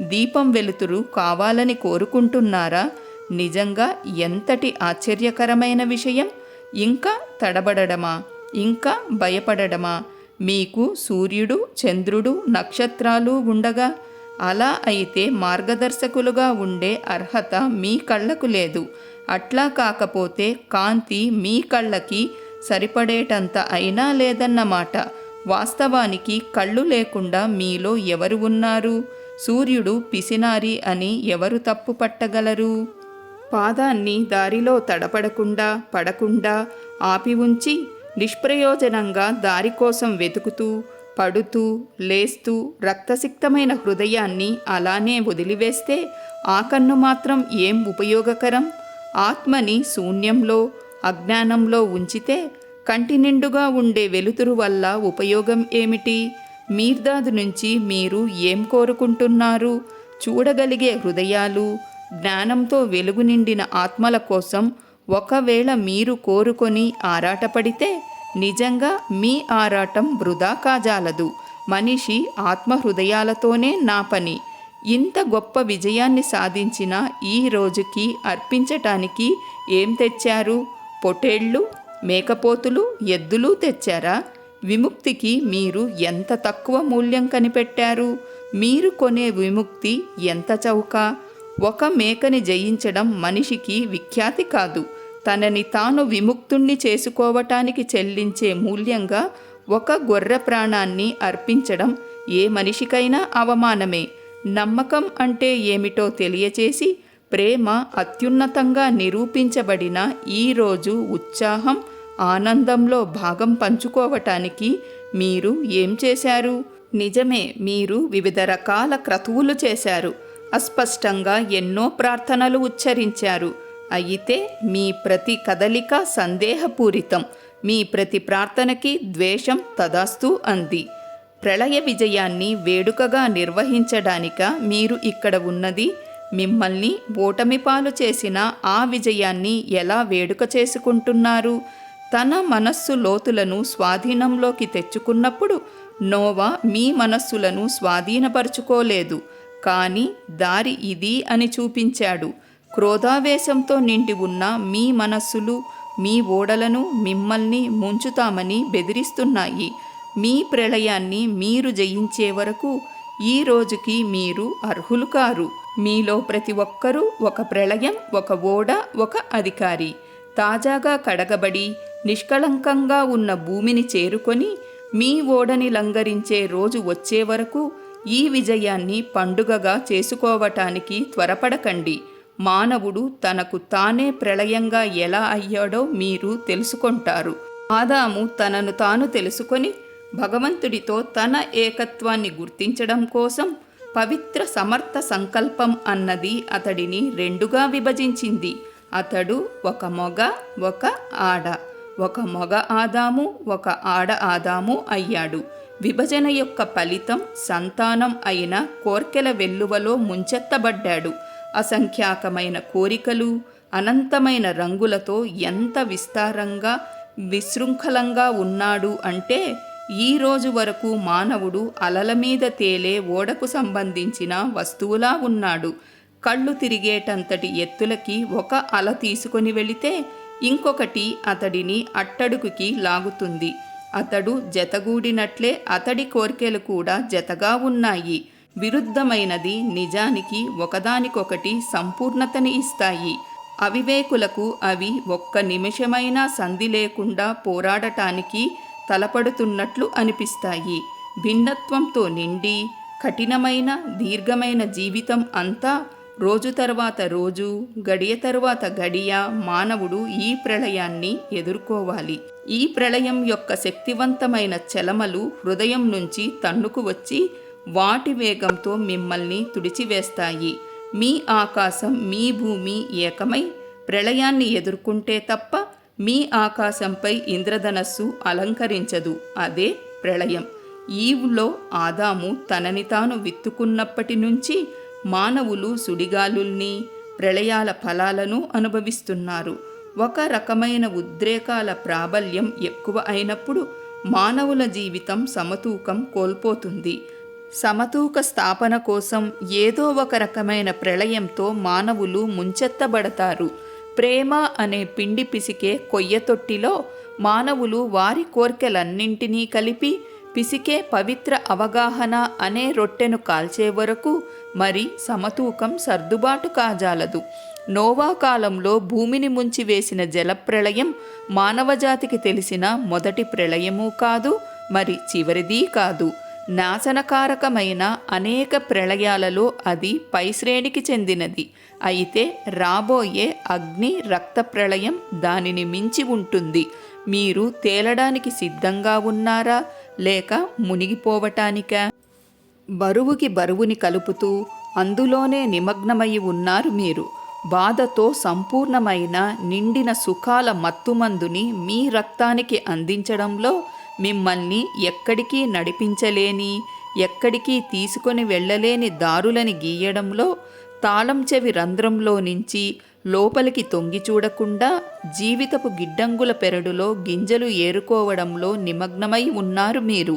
దీపం వెలుతురు కావాలని కోరుకుంటున్నారా? నిజంగా ఎంతటి ఆశ్చర్యకరమైన విషయం! ఇంకా తడబడడమా? ఇంకా భయపడడమా? మీకు సూర్యుడు, చంద్రుడు, నక్షత్రాలు ఉండగా? అలా అయితే మార్గదర్శకులుగా ఉండే అర్హత మీ కళ్ళకు లేదు. అట్లా కాకపోతే కాంతి మీ కళ్ళకి సరిపడేటంత అయినా లేదన్నమాట. వాస్తవానికి కళ్ళు లేకుండా మీలో ఎవరు ఉన్నారు? సూర్యుడు పిసినారి అని ఎవరు తప్పు పట్టగలరు? పాదాన్ని దారిలో తడపడకుండా పడకుండా ఆపి ఉంచి నిష్ప్రయోజనంగా దారి కోసం వెతుకుతూ పడుతూ లేస్తూ రక్తసిక్తమైన హృదయాన్ని అలానే వదిలివేస్తే ఆ కన్ను మాత్రం ఏం ఉపయోగకరం? ఆత్మని శూన్యంలో అజ్ఞానంలో ఉంచితే కంటి నిండుగా ఉండే వెలుతురు వల్ల ఉపయోగం ఏమిటి? మీర్దాదు నుంచి మీరు ఏం కోరుకుంటున్నారు? చూడగలిగే హృదయాలు, జ్ఞానంతో వెలుగు నిండిన ఆత్మల కోసం ఒకవేళ మీరు కోరుకొని ఆరాటపడితే నిజంగా మీ ఆరాటం వృధా కాజాలదు. మనిషి ఆత్మహృదయాలతోనే నా పని. ఇంత గొప్ప విజయాన్ని సాధించిన ఈ రోజుకి అర్పించటానికి ఏం తెచ్చారు? పొటేళ్ళు, మేకపోతులు, ఎద్దులు తెచ్చారా? విముక్తికి మీరు ఎంత తక్కువ మూల్యం కనిపెట్టారు? మీరు కొనే విముక్తి ఎంత చౌక? ఒక మేకని జయించడం మనిషికి విఖ్యాతి కాదు. తనని తాను విముక్తుణ్ణి చేసుకోవటానికి చెల్లించే మూల్యంగా ఒక గొర్రె ప్రాణాన్ని అర్పించడం ఏ మనిషికైనా అవమానమే. నమ్మకం అంటే ఏమిటో తెలియచేసి ప్రేమ అత్యున్నతంగా నిరూపించబడిన ఈరోజు ఉత్సాహం, ఆనందంలో భాగం పంచుకోవటానికి మీరు ఏం చేశారు? నిజమే, మీరు వివిధ రకాల క్రతువులు చేశారు. అస్పష్టంగా ఎన్నో ప్రార్థనలు ఉచ్చరించారు. అయితే మీ ప్రతి కదలిక సందేహపూరితం. మీ ప్రతి ప్రార్థనకి ద్వేషం తదాస్తు అంది. ప్రళయ విజయాన్ని వేడుకగా నిర్వహించడానిక మీరు ఇక్కడ ఉన్నది? మిమ్మల్ని ఓటమి పాలు చేసిన ఆ విజయాన్ని ఎలా వేడుక చేసుకుంటున్నారు? తన మనస్సు లోతులను స్వాధీనంలోకి తెచ్చుకున్నప్పుడు నోవా మీ మనస్సులను స్వాధీనపరుచుకోలేదు, కానీ దారి ఇది అని చూపించాడు. క్రోధావేశంతో నిండి ఉన్న మీ మనస్సులు మీ ఓడలను మిమ్మల్ని ముంచుతామని బెదిరిస్తున్నాయి. మీ ప్రళయాన్ని మీరు జయించే వరకు ఈ రోజుకి మీరు అర్హులు కారు. మీలో ప్రతి ఒక్కరూ ఒక ప్రళయం, ఒక ఓడ, ఒక అధికారి. తాజాగా కడగబడి నిష్కళంకంగా ఉన్న భూమిని చేరుకొని మీ ఓడని లంఘరించే రోజు వచ్చే వరకు ఈ విజయాన్ని పండుగగా చేసుకోవటానికి త్వరపడకండి. మానవుడు తనకు తానే ప్రళయంగా ఎలా అయ్యాడో మీరు తెలుసుకుంటారు. ఆదాము తనను తాను తెలుసుకొని భగవంతుడితో తన ఏకత్వాన్ని గుర్తించడం కోసం పవిత్ర సమర్థ సంకల్పం అన్నది అతడిని రెండుగా విభజించింది. అతడు ఒక మొగ, ఒక ఆడ. ఒక మొగ ఆదాము, ఒక ఆడ ఆదాము అయ్యాడు. విభజన యొక్క ఫలితం సంతానం అయిన కోర్కెల వెల్లువలో ముంచెత్తబడ్డాడు. అసంఖ్యాకమైన కోరికలు, అనంతమైన రంగులతో ఎంత విస్తారంగా విశృంఖలంగా ఉన్నాడు అంటే ఈ రోజు వరకు మానవుడు అలల మీద తేలే ఓడకు సంబంధించిన వస్తువులా ఉన్నాడు. కళ్ళు తిరిగేటంతటి ఎత్తులకి ఒక అల తీసుకొని వెళితే ఇంకొకటి అతడిని అట్టడుగుకి లాగుతుంది. అతడు జతగూడినట్లే అతడి కోర్కెలు కూడా జతగా ఉన్నాయి. విరుద్ధమైనది నిజానికి ఒకదానికొకటి సంపూర్ణతని ఇస్తాయి. అవివేకులకు అవి ఒక్క నిమిషమైనా సంధి లేకుండా పోరాడటానికి తలపడుతున్నట్లు అనిపిస్తాయి. భిన్నత్వంతో నిండి కఠినమైన దీర్ఘమైన జీవితం అంతా రోజు తర్వాత రోజు, గడియ తరువాత గడియ మానవుడు ఈ ప్రళయాన్ని ఎదుర్కోవాలి. ఈ ప్రళయం యొక్క శక్తివంతమైన చలమలు హృదయం నుంచి తన్నుకు వచ్చి వాటి వేగంతో మిమ్మల్ని తుడిచివేస్తాయి. మీ ఆకాశం, మీ భూమి ఏకమై ప్రళయాన్ని ఎదుర్కొంటే తప్ప మీ ఆకాశంపై ఇంద్రధనస్సు అలంకరించదు. అదే ప్రళయం. ఈవ్లో ఆదాము తనని తాను విత్తుకున్నప్పటి నుంచి మానవులు సుడిగాలుల్ని, ప్రళయాల ఫలాలను అనుభవిస్తున్నారు. ఒక రకమైన ఉద్రేకాల ప్రాబల్యం ఎక్కువ అయినప్పుడు మానవుల జీవితం సమతూకం కోల్పోతుంది. సమతూక స్థాపన కోసం ఏదో ఒక రకమైన ప్రళయంతో మానవులు ముంచెత్తబడతారు. ప్రేమ అనే పిండి పిసికే కొయ్యతొట్టిలో మానవులు వారి కోర్కెలన్నింటినీ కలిపి పిసికే పవిత్ర అవగాహన అనే రొట్టెను కాల్చే వరకు మరి సమతూకం సర్దుబాటు కాజాలదు. నోవా కాలంలో భూమిని ముంచివేసిన జలప్రళయం మానవజాతికి తెలిసిన మొదటి ప్రళయమూ కాదు, మరి చివరిదీ కాదు. నాశనకారకమైన అనేక ప్రళయాలలో అది పై శ్రేణికి చెందినది. అయితే రాబోయే అగ్ని రక్త ప్రళయం దానిని మించి ఉంటుంది. మీరు తేలడానికి సిద్ధంగా ఉన్నారా, లేక మునిగిపోవటానికా? బరువుకి బరువుని కలుపుతూ అందులోనే నిమగ్నమై ఉన్నారు మీరు. బాధతో సంపూర్ణమైన నిండిన సుఖాల మత్తుమందుని మీ రక్తానికి అందించడంలో మిమ్మల్ని ఎక్కడికి నడిపించలేని, ఎక్కడికి తీసుకొని వెళ్ళలేని దారులని గీయడంలో, తాళం చెవి రంధ్రంలో నుంచి లోపలికి తొంగి చూడకుండా జీవితపు గిడ్డంగుల పెరడులో గింజలు ఏరుకోవడంలో నిమగ్నమై ఉన్నారు మీరు.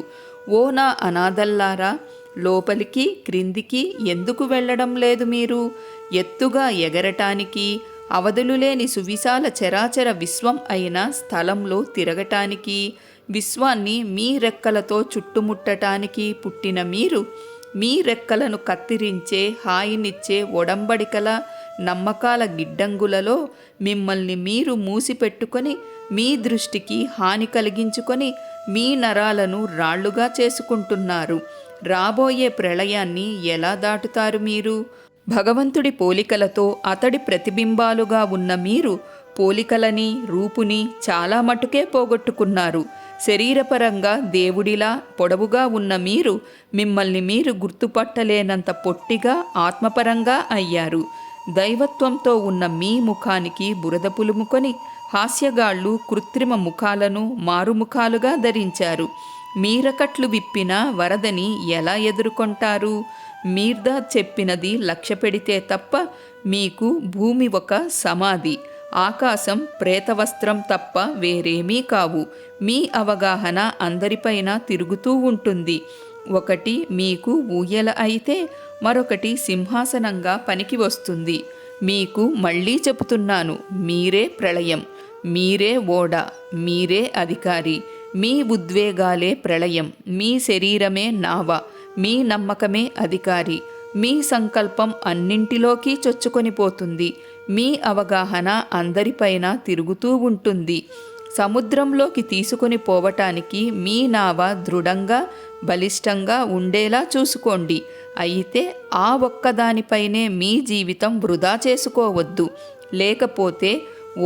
ఓ నా అనాథల్లారా, లోపలికి క్రిందికి ఎందుకు వెళ్ళడం లేదు మీరు? ఎత్తుగా ఎగరటానికి, అవధులు లేని సువిశాల చరాచర విశ్వం అయిన స్థలంలో తిరగటానికి, విశ్వాన్ని మీ రెక్కలతో చుట్టుముట్టటానికి పుట్టిన మీరు, మీ రెక్కలను కత్తిరించే హాయినిచ్చే ఒడంబడికల నమ్మకాల గిడ్డంగులలో మిమ్మల్ని మీరు మూసిపెట్టుకొని మీ దృష్టికి హాని కలిగించుకొని మీ నరాలను రాళ్లుగా చేసుకుంటున్నారు. రాబోయే ప్రళయాన్ని ఎలా దాటుతారు మీరు? భగవంతుడి పోలికలతో అతడి ప్రతిబింబాలుగా ఉన్న మీరు పోలికలని, రూపుని చాలా మటుకే పోగొట్టుకున్నారు. శరీరపరంగా దేవుడిలా పొడవుగా ఉన్న మీరు మిమ్మల్ని మీరు గుర్తుపట్టలేనంత పొట్టిగా ఆత్మపరంగా అయ్యారు. దైవత్వంతో ఉన్న మీ ముఖానికి బురద పులుముకొని హాస్యగాళ్లు కృత్రిమ ముఖాలను మారుముఖాలుగా ధరించారు. మీరకట్లు విప్పిన వరదని ఎలా ఎదుర్కొంటారు? మీర్దాద్ చెప్పినది లక్ష్య పెడితే తప్ప మీకు భూమి ఒక సమాధి, ఆకాశం ప్రేతవస్త్రం తప్ప వేరేమీ కావు. మీ అవగాహన అందరిపైన తిరుగుతూ ఉంటుంది. ఒకటి మీకు ఊయల అయితే మరొకటి సింహాసనంగా పనికి వస్తుంది. మీకు మళ్ళీ చెబుతున్నాను, మీరే ప్రళయం, మీరే ఓడ, మీరే అధికారి. మీ ఉద్వేగాలే ప్రళయం, మీ శరీరమే నావ, మీ నమ్మకమే అధికారి. మీ సంకల్పం అన్నింటిలోకి చొచ్చుకొని పోతుంది. మీ అవగాహన అందరిపైన తిరుగుతూ ఉంటుంది. సముద్రంలోకి తీసుకొని పోవటానికి మీ నావ దృఢంగా బలిష్టంగా ఉండేలా చూసుకోండి. అయితే ఆ ఒక్కదానిపైనే మీ జీవితం వృధా చేసుకోవద్దు. లేకపోతే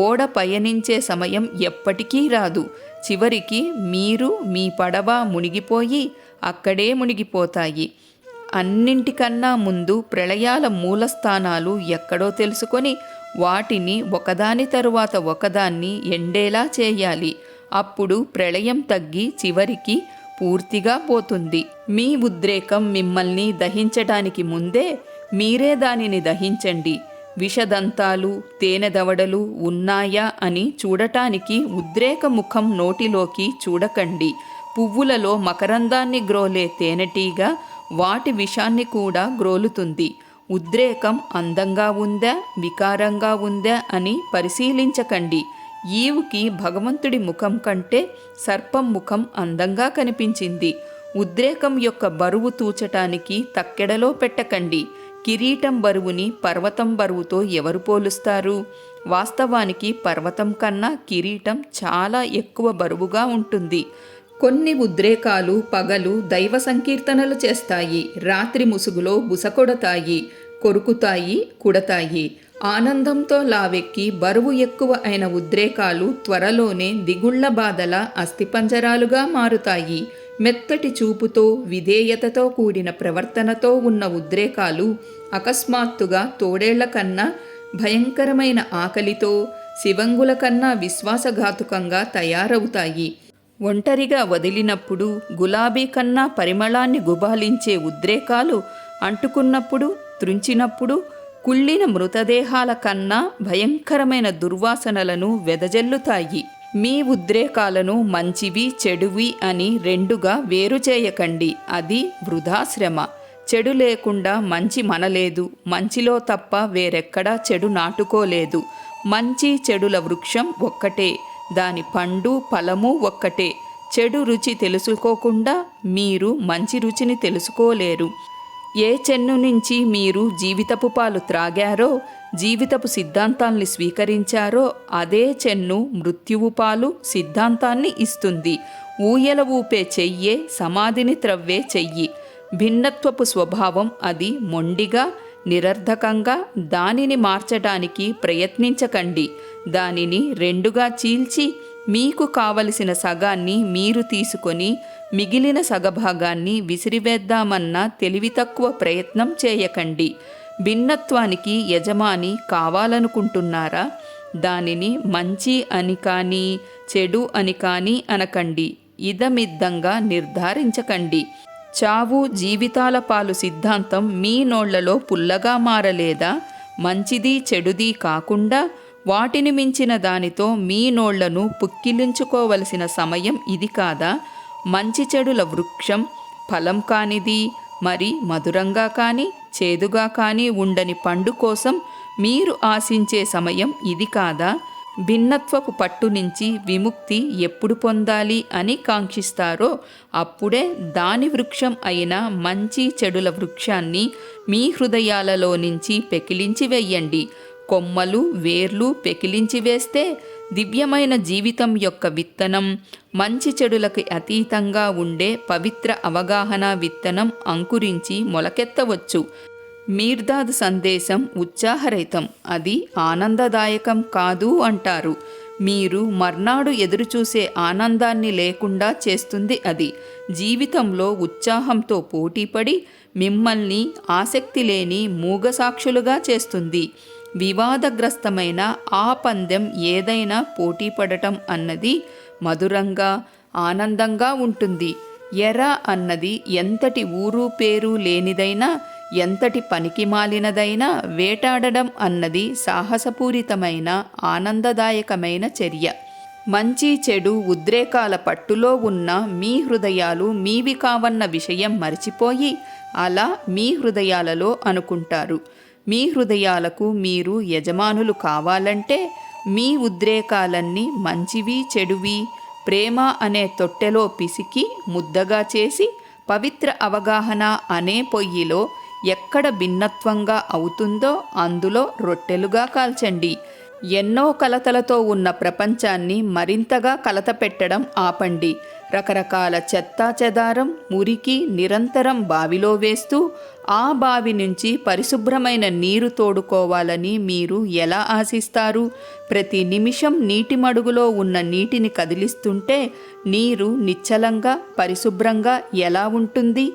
ఓడ పయనించే సమయం ఎప్పటికీ రాదు. చివరికి మీరు మీ పడవ మునిగిపోయి అక్కడే మునిగిపోతాయి. అన్నింటికన్నా ముందు ప్రళయాల మూలస్థానాలు ఎక్కడో తెలుసుకొని వాటిని ఒకదాని తరువాత ఒకదాన్ని ఎండేలా చేయాలి. అప్పుడు ప్రళయం తగ్గి చివరికి పూర్తిగా పోతుంది. మీ ఉద్రేకం మిమ్మల్ని దహించటానికి ముందే మీరే దానిని దహించండి. విషదంతాలు, తేనెదవడలు ఉన్నాయా అని చూడటానికి ఉద్రేక ముఖం నోటిలోకి చూడకండి. పువ్వులలో మకరందాన్ని గ్రోలే తేనెటీగ వాటి విషాన్ని కూడా గ్రోలుతుంది. ఉద్రేకం అందంగా ఉందా, వికారంగా ఉందా అని పరిశీలించకండి. ఈవుకి భగవంతుడి ముఖం కంటే సర్పం ముఖం అందంగా కనిపించింది. ఉద్రేకం యొక్క బరువు తూచటానికి తక్కెడలో పెట్టకండి. కిరీటం బరువుని పర్వతం బరువుతో ఎవరు పోలుస్తారు? వాస్తవానికి పర్వతం కన్నా కిరీటం చాలా ఎక్కువ బరువుగా ఉంటుంది. కొన్ని ఉద్రేకాలు పగలు దైవ సంకీర్తనలు చేస్తాయి, రాత్రి ముసుగులో బుసకొడతాయి, కొరుకుతాయి, కుడతాయి. ఆనందంతో లావెక్కి బరువు ఎక్కువ అయిన ఉద్రేకాలు త్వరలోనే దిగుళ్ల బాధల అస్థిపంజరాలుగా మారుతాయి. మెత్తటి చూపుతో విధేయతతో కూడిన ప్రవర్తనతో ఉన్న ఉద్రేకాలు అకస్మాత్తుగా తోడేళ్ల కన్నా భయంకరమైన ఆకలితో, శివంగుల కన్నా విశ్వాసఘాతుకంగా తయారవుతాయి. ఒంటరిగా వదిలినప్పుడు గులాబీ కన్నా పరిమళాన్ని గుబాలించే ఉద్రేకాలు అంటుకున్నప్పుడు, త్రుంచినప్పుడు కుళ్ళిన మృతదేహాల కన్నా భయంకరమైన దుర్వాసనలను వెదజల్లుతాయి. మీ ఉద్రేకాలను మంచివి చెడువి అని రెండుగా వేరు చేయకండి. అది వృధాశ్రమ. చెడు లేకుండా మంచి మనలేదు. మంచిలో తప్ప వేరెక్కడా చెడు నాటుకోలేదు. మంచి చెడుల వృక్షం ఒక్కటే, దాని పండు ఫలము ఒక్కటే. చెడు రుచి తెలుసుకోకుండా మీరు మంచి రుచిని తెలుసుకోలేరు. ఏ చెన్ను నుంచి మీరు జీవితపు పాలు త్రాగారో, జీవితపు సిద్ధాంతాల్ని స్వీకరించారో అదే చెన్ను మృత్యువు పాలు సిద్ధాంతాన్ని ఇస్తుంది. ఊయల ఊపే చెయ్యే సమాధిని త్రవ్వే చెయ్యి. భిన్నత్వపు స్వభావం అది మొండిగా, నిరర్ధకంగా. దానిని మార్చడానికి ప్రయత్నించకండి. దానిని రెండుగా చీల్చి మీకు కావలసిన సగాన్ని మీరు తీసుకొని మిగిలిన సగభాగాన్ని విసిరివేద్దామన్న తెలివి తక్కువ ప్రయత్నం చేయకండి. భిన్నత్వానికి యజమాని కావాలనుకుంటున్నారా? దానిని మంచి అని కానీ చెడు అని కానీ అనకండి. ఇదమిద్దంగా నిర్ధారించకండి. చావు జీవితాల పాలు సిద్ధాంతం మీ నోళ్లలో పుల్లగా మారలేదా? మంచిది చెడుది కాకుండా వాటిని మించిన దానితో మీ నోళ్లను పుక్కిలించుకోవలసిన సమయం ఇది కాదా? మంచి చెడుల వృక్షం ఫలం కానిది, మరి మధురంగా కానీ చేదుగా కానీ ఉండని పండు కోసం మీరు ఆశించే సమయం ఇది కాదా? భిన్నత్వపు పట్టు నుంచి విముక్తి ఎప్పుడు పొందాలి అని కాంక్షిస్తారో అప్పుడే దాని వృక్షం అయిన మంచి చెడుల వృక్షాన్ని మీ హృదయాలలో నుంచి పెకిలించి వెయ్యండి. కొమ్మలు వేర్లు పెకిలించి వేస్తే దివ్యమైన జీవితం యొక్క విత్తనం, మంచి చెడులకు అతీతంగా ఉండే పవిత్ర అవగాహన విత్తనం అంకురించి మొలకెత్తవచ్చు. మీర్దాద్ సందేశం ఉత్సాహరహితం, అది ఆనందదాయకం కాదు అంటారు. మీరు మర్నాడు ఎదురుచూసే ఆనందాన్ని లేకుండా చేస్తుంది అది. జీవితంలో ఉత్సాహంతో పోటీపడి మిమ్మల్ని ఆసక్తి లేని మూగసాక్షులుగా చేస్తుంది. వివాదగ్రస్తమైన ఆ పందెం ఏదైనా పోటీపడటం అన్నది మధురంగా ఆనందంగా ఉంటుంది. ఎర అన్నది ఎంతటి ఊరు పేరు లేనిదైనా, ఎంతటి పనికిమాలినదైనా వేటాడడం అన్నది సాహసపూరితమైన ఆనందదాయకమైన చర్య. మంచి చెడు ఉద్రేకాల పట్టులో ఉన్న మీ హృదయాలు మీవి కావన్న విషయం మరిచిపోయి అలా మీ హృదయాలలో అనుకుంటారు. మీ హృదయాలకు మీరు యజమానులు కావాలంటే మీ ఉద్రేకాలన్నీ మంచివి చెడువి ప్రేమ అనే తొట్టెలో పిసికి ముద్దగా చేసి పవిత్ర అవగాహన అనే పొయ్యిలో ఎక్కడ భిన్నత్వంగా అవుతుందో అందులో రొట్టెలుగా కాల్చండి. ఎన్నో కలతలతో ఉన్న ప్రపంచాన్ని మరింతగా కలతపెట్టడం ఆపండి. రకరకాల చెత్తా చెదారం మురికి నిరంతరం బావిలో వేస్తూ ఆ బావి నుంచి పరిశుభ్రమైన నీరు తోడుకోవాలని మీరు ఎలా ఆశిస్తారు? ప్రతి నిమిషం నీటి మడుగులో ఉన్న నీటిని కదిలిస్తుంటే నీరు నిశ్చలంగా పరిశుభ్రంగా ఎలా ఉంటుంది?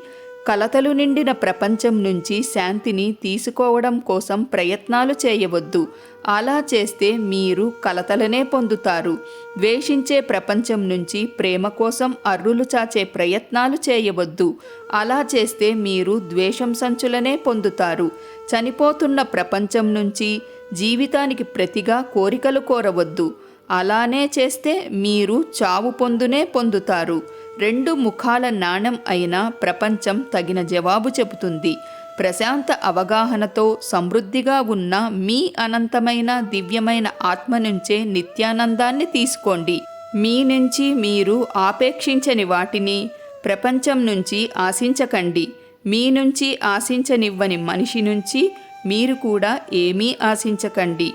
కలతలు నిండిన ప్రపంచం నుంచి శాంతిని తీసుకోవడం కోసం ప్రయత్నాలు చేయవద్దు. అలా చేస్తే మీరు కలతలనే పొందుతారు. ద్వేషించే ప్రపంచం నుంచి ప్రేమ కోసం అర్రులు చాచే ప్రయత్నాలు చేయవద్దు. అలా చేస్తే మీరు ద్వేషం సంచులనే పొందుతారు. చనిపోతున్న ప్రపంచం నుంచి జీవితానికి ప్రతిగా కోరికలు కోరవద్దు. అలానే చేస్తే మీరు చావు పొందునే పొందుతారు. రెండు ముఖాల నాణెం అయిన ప్రపంచం తగిన జవాబు చెబుతుంది. ప్రశాంత అవగాహనతో సమృద్ధిగా ఉన్న మీ అనంతమైన దివ్యమైన ఆత్మ నుంచే నిత్యానందాన్ని తీసుకోండి. మీ నుంచి మీరు ఆపేక్షించని వాటిని ప్రపంచం నుంచి ఆశించకండి. మీ నుంచి ఆశించనివ్వని మనిషి నుంచి మీరు కూడా ఏమీ ఆశించకండి.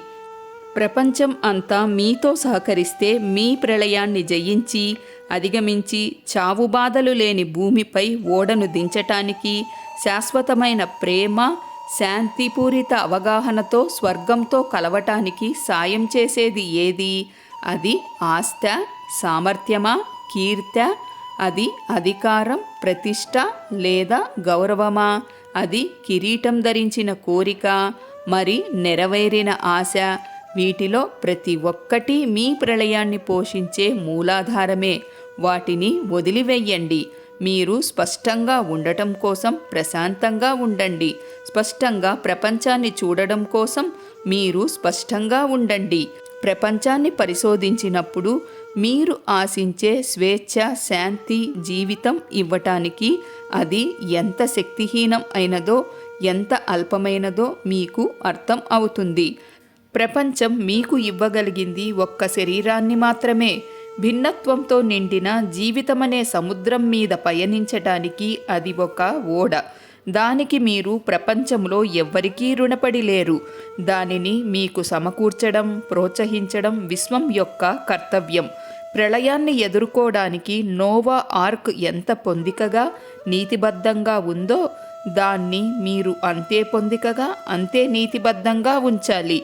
ప్రపంచం అంతా మీతో సహకరిస్తే మీ ప్రళయాన్ని జయించి అధిగమించి చావు బాధలు లేని భూమిపై ఓడను దించటానికి శాశ్వతమైన ప్రేమ శాంతిపూరిత అవగాహనతో స్వర్గంతో కలవటానికి సాయం చేసేది ఏది? అది ఆస్థ, సామర్థ్యమా, కీర్త? అది అధికారం, ప్రతిష్ట లేదా గౌరవమా? అది కిరీటం ధరించిన కోరిక, మరి నెరవేరిన ఆశ? వీటిలో ప్రతి ఒక్కటి మీ ప్రళయాన్ని పోషించే మూలాధారమే. వాటిని వదిలివెయ్యండి. మీరు స్పష్టంగా ఉండటం కోసం ప్రశాంతంగా ఉండండి. స్పష్టంగా ప్రపంచాన్ని చూడడం కోసం మీరు స్పష్టంగా ఉండండి. ప్రపంచాన్ని పరిశోధించినప్పుడు మీరు ఆశించే స్వేచ్ఛ, శాంతి జీవితం ఇవ్వటానికి అది ఎంత శక్తిహీనం అయినదో, ఎంత అల్పమైనదో మీకు అర్థం అవుతుంది. ప్రపంచం మీకు ఇవ్వగలిగింది ఒక్క శరీరాన్ని మాత్రమే. భిన్నత్వంతో నిండిన జీవితమనే సముద్రం మీద పయనించటానికి అది ఒక ఓడ. దానికి మీరు ప్రపంచంలో ఎవ్వరికీ రుణపడి లేరు. దానిని మీకు సమకూర్చడం, ప్రోత్సహించడం విశ్వం యొక్క కర్తవ్యం. ప్రళయాన్ని ఎదుర్కోవడానికి నోవా ఆర్క్ ఎంత పొందికగా, నీతిబద్ధంగా ఉందో దాన్ని మీరు అంతే పొందికగా, అంతే నీతిబద్ధంగా ఉంచాలి.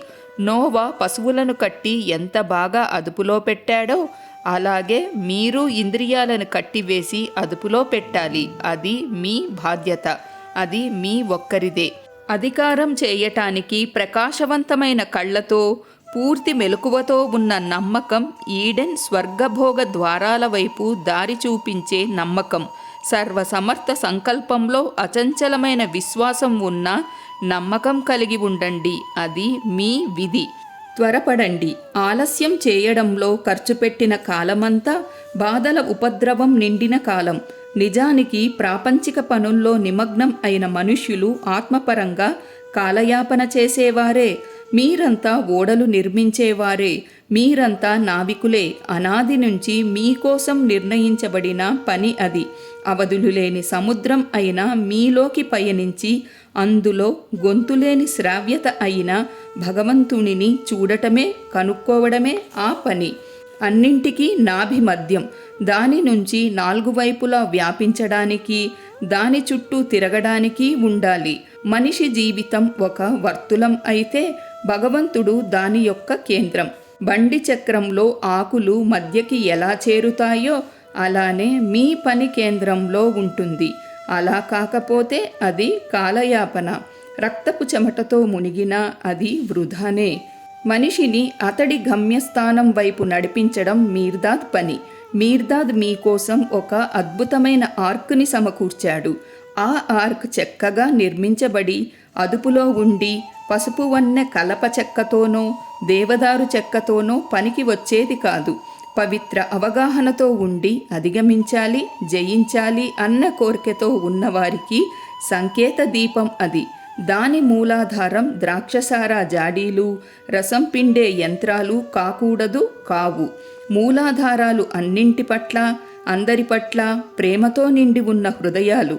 నోవా పశువులను కట్టి ఎంత బాగా అదుపులో పెట్టాడో అలాగే మీరు ఇంద్రియాలను కట్టివేసి అదుపులో పెట్టాలి. అది మీ బాధ్యత. అది మీ ఒక్కరిదే. అధికారం చేయటానికి ప్రకాశవంతమైన కళ్ళతో, పూర్తి మెలకువతో ఉన్న నమ్మకం ఈడెన్ స్వర్గభోగ ద్వారాల వైపు దారి చూపించే నమ్మకం. సర్వసమర్థ సంకల్పంలో అచంచలమైన విశ్వాసం ఉన్న నమ్మకం కలిగి ఉండండి. అది మీ విధి. త్వరపడండి. ఆలస్యం చేయడంలో ఖర్చు పెట్టిన కాలమంతా బాధల ఉపద్రవం నిండిన కాలం. నిజానికి ప్రాపంచిక పనుల్లో నిమగ్నం అయిన మనుష్యులు ఆత్మపరంగా కాలయాపన చేసేవారే. మీరంతా ఓడలు నిర్మించేవారే. మీరంతా నావికులే. అనాది నుంచి మీకోసం నిర్ణయించబడిన పని అది. అవధులు లేని సముద్రం అయిన మీలోకి పయనించి అందులో గొంతులేని శ్రావ్యత అయిన భగవంతునిని చూడటమే, కనుక్కోవడమే ఆ పని. అన్నింటికీ నాభి మధ్యం. దాని నుంచి 4 వైపులా వ్యాపించడానికి, దాని చుట్టూ తిరగడానికి ఉండాలి. మనిషి జీవితం ఒక వర్తులం అయితే భగవంతుడు దాని యొక్క కేంద్రం. బండి చక్రంలో ఆకులు మధ్యకి ఎలా చేరుతాయో అలానే మీ పని కేంద్రంలో ఉంటుంది. అలా కాకపోతే అది కాలయాపన. రక్తపు చెమటతో మునిగినా అది వృధానే. మనిషిని అతడి గమ్యస్థానం వైపు నడిపించడం మీర్దాద్ పని. మీర్దాద్ మీకోసం ఒక అద్భుతమైన ఆర్క్ని సమకూర్చాడు. ఆ ఆర్క్ చక్కగా నిర్మించబడి అదుపులో ఉండి పసుపు వన్నె కలప చెక్కతోనో దేవదారు చెక్కతోనో పనికి వచ్చేది కాదు. పవిత్ర అవగాహనతో ఉండి అధిగమించాలి, జయించాలి అన్న కోరికతో ఉన్నవారికి సంకేత దీపం అది. దాని మూలాధారం ద్రాక్షసారా జాడీలు, రసం పిండే యంత్రాలు కాకూడదు, కావు. మూలాధారాలు అన్నింటి పట్ల, అందరి పట్ల ప్రేమతో నిండి ఉన్న హృదయాలు.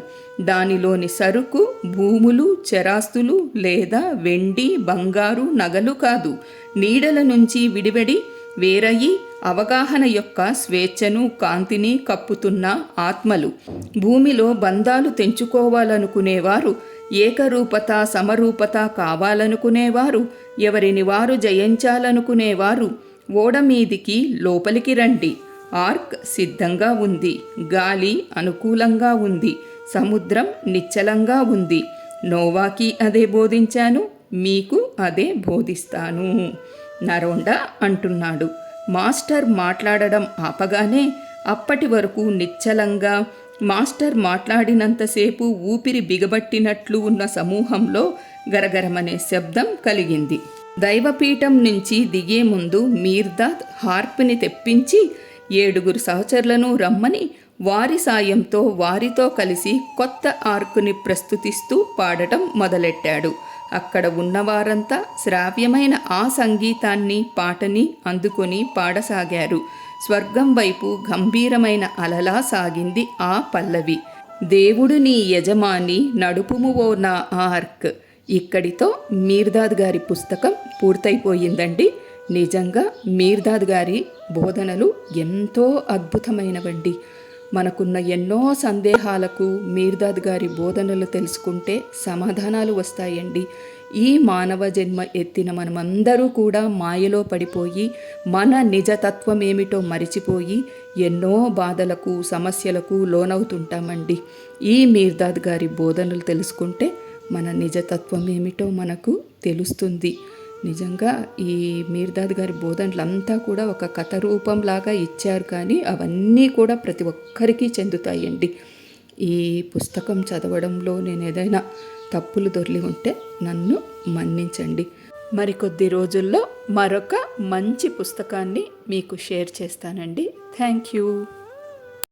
దానిలోని సరుకు భూములు, చరాస్తులు లేదా వెండి, బంగారు, నగలు కాదు. నీడల నుంచి విడివడి వేరయి అవగాహన యొక్క స్వేచ్ఛను, కాంతిని కప్పుతున్న ఆత్మలు. భూమిలో బంధాలు తెంచుకోవాలనుకునేవారు, ఏకరూపత, సమరూపత కావాలనుకునేవారు, ఎవరిని వారు జయించాలనుకునేవారు ఓడ మీదికి లోపలికి రండి. ఆర్క్ సిద్ధంగా ఉంది. గాలి అనుకూలంగా ఉంది. సముద్రం నిశ్చలంగా ఉంది. నోవాకి అదే బోధించాను, మీకు అదే బోధిస్తాను. నరోండా అంటున్నాడు. మాస్టర్ మాట్లాడడం ఆపగానే అప్పటి వరకు నిశ్చలంగా మాస్టర్ మాట్లాడినంతసేపు ఊపిరి బిగబట్టినట్లు ఉన్న సమూహంలో గరగరమనే శబ్దం కలిగింది. దైవపీఠం నుంచి దిగే ముందు మీర్దాద్ హార్ప్ని తెప్పించి 7 సహచరులను రమ్మని వారి సాయంతో వారితో కలిసి కొత్త ఆర్కుని ప్రస్తుతిస్తూ పాడటం మొదలెట్టాడు. అక్కడ ఉన్నవారంతా శ్రావ్యమైన ఆ సంగీతాన్ని, పాటని అందుకొని పాడసాగారు. స్వర్గం వైపు గంభీరమైన అలలా సాగింది ఆ పల్లవి. దేవుడు నీ యజమాని, నడుపుము ఓ నా ఆర్క్. ఇక్కడితో మీర్దాద్ గారి పుస్తకం పూర్తయిపోయిందండి. నిజంగా మీర్దాద్ గారి బోధనలు ఎంతో అద్భుతమైనవండి. మనకున్న ఎన్నో సందేహాలకు మీర్దాద్ గారి బోధనలు తెలుసుకుంటే సమాధానాలు వస్తాయండి. ఈ మానవ జన్మ ఎత్తిన మనమందరూ కూడా మాయలో పడిపోయి మన నిజతత్వం ఏమిటో మరిచిపోయి ఎన్నో బాధలకు, సమస్యలకు లోనవుతుంటామండి. ఈ మీర్దాద్ గారి బోధనలు తెలుసుకుంటే మన నిజతత్వం ఏమిటో మనకు తెలుస్తుంది. నిజంగా ఈ మీర్దాద్ గారి బోధనలంతా కూడా ఒక కథ రూపంలాగా ఇచ్చారు, కానీ అవన్నీ కూడా ప్రతి ఒక్కరికి చెందుతాయండి. ఈ పుస్తకం చదవడంలో నేను ఏదైనా తప్పులు దొర్లి ఉంటే నన్ను మన్నించండి. మరికొద్ది రోజుల్లో మరొక మంచి పుస్తకాన్ని మీకు షేర్ చేస్తానండి. Thank you.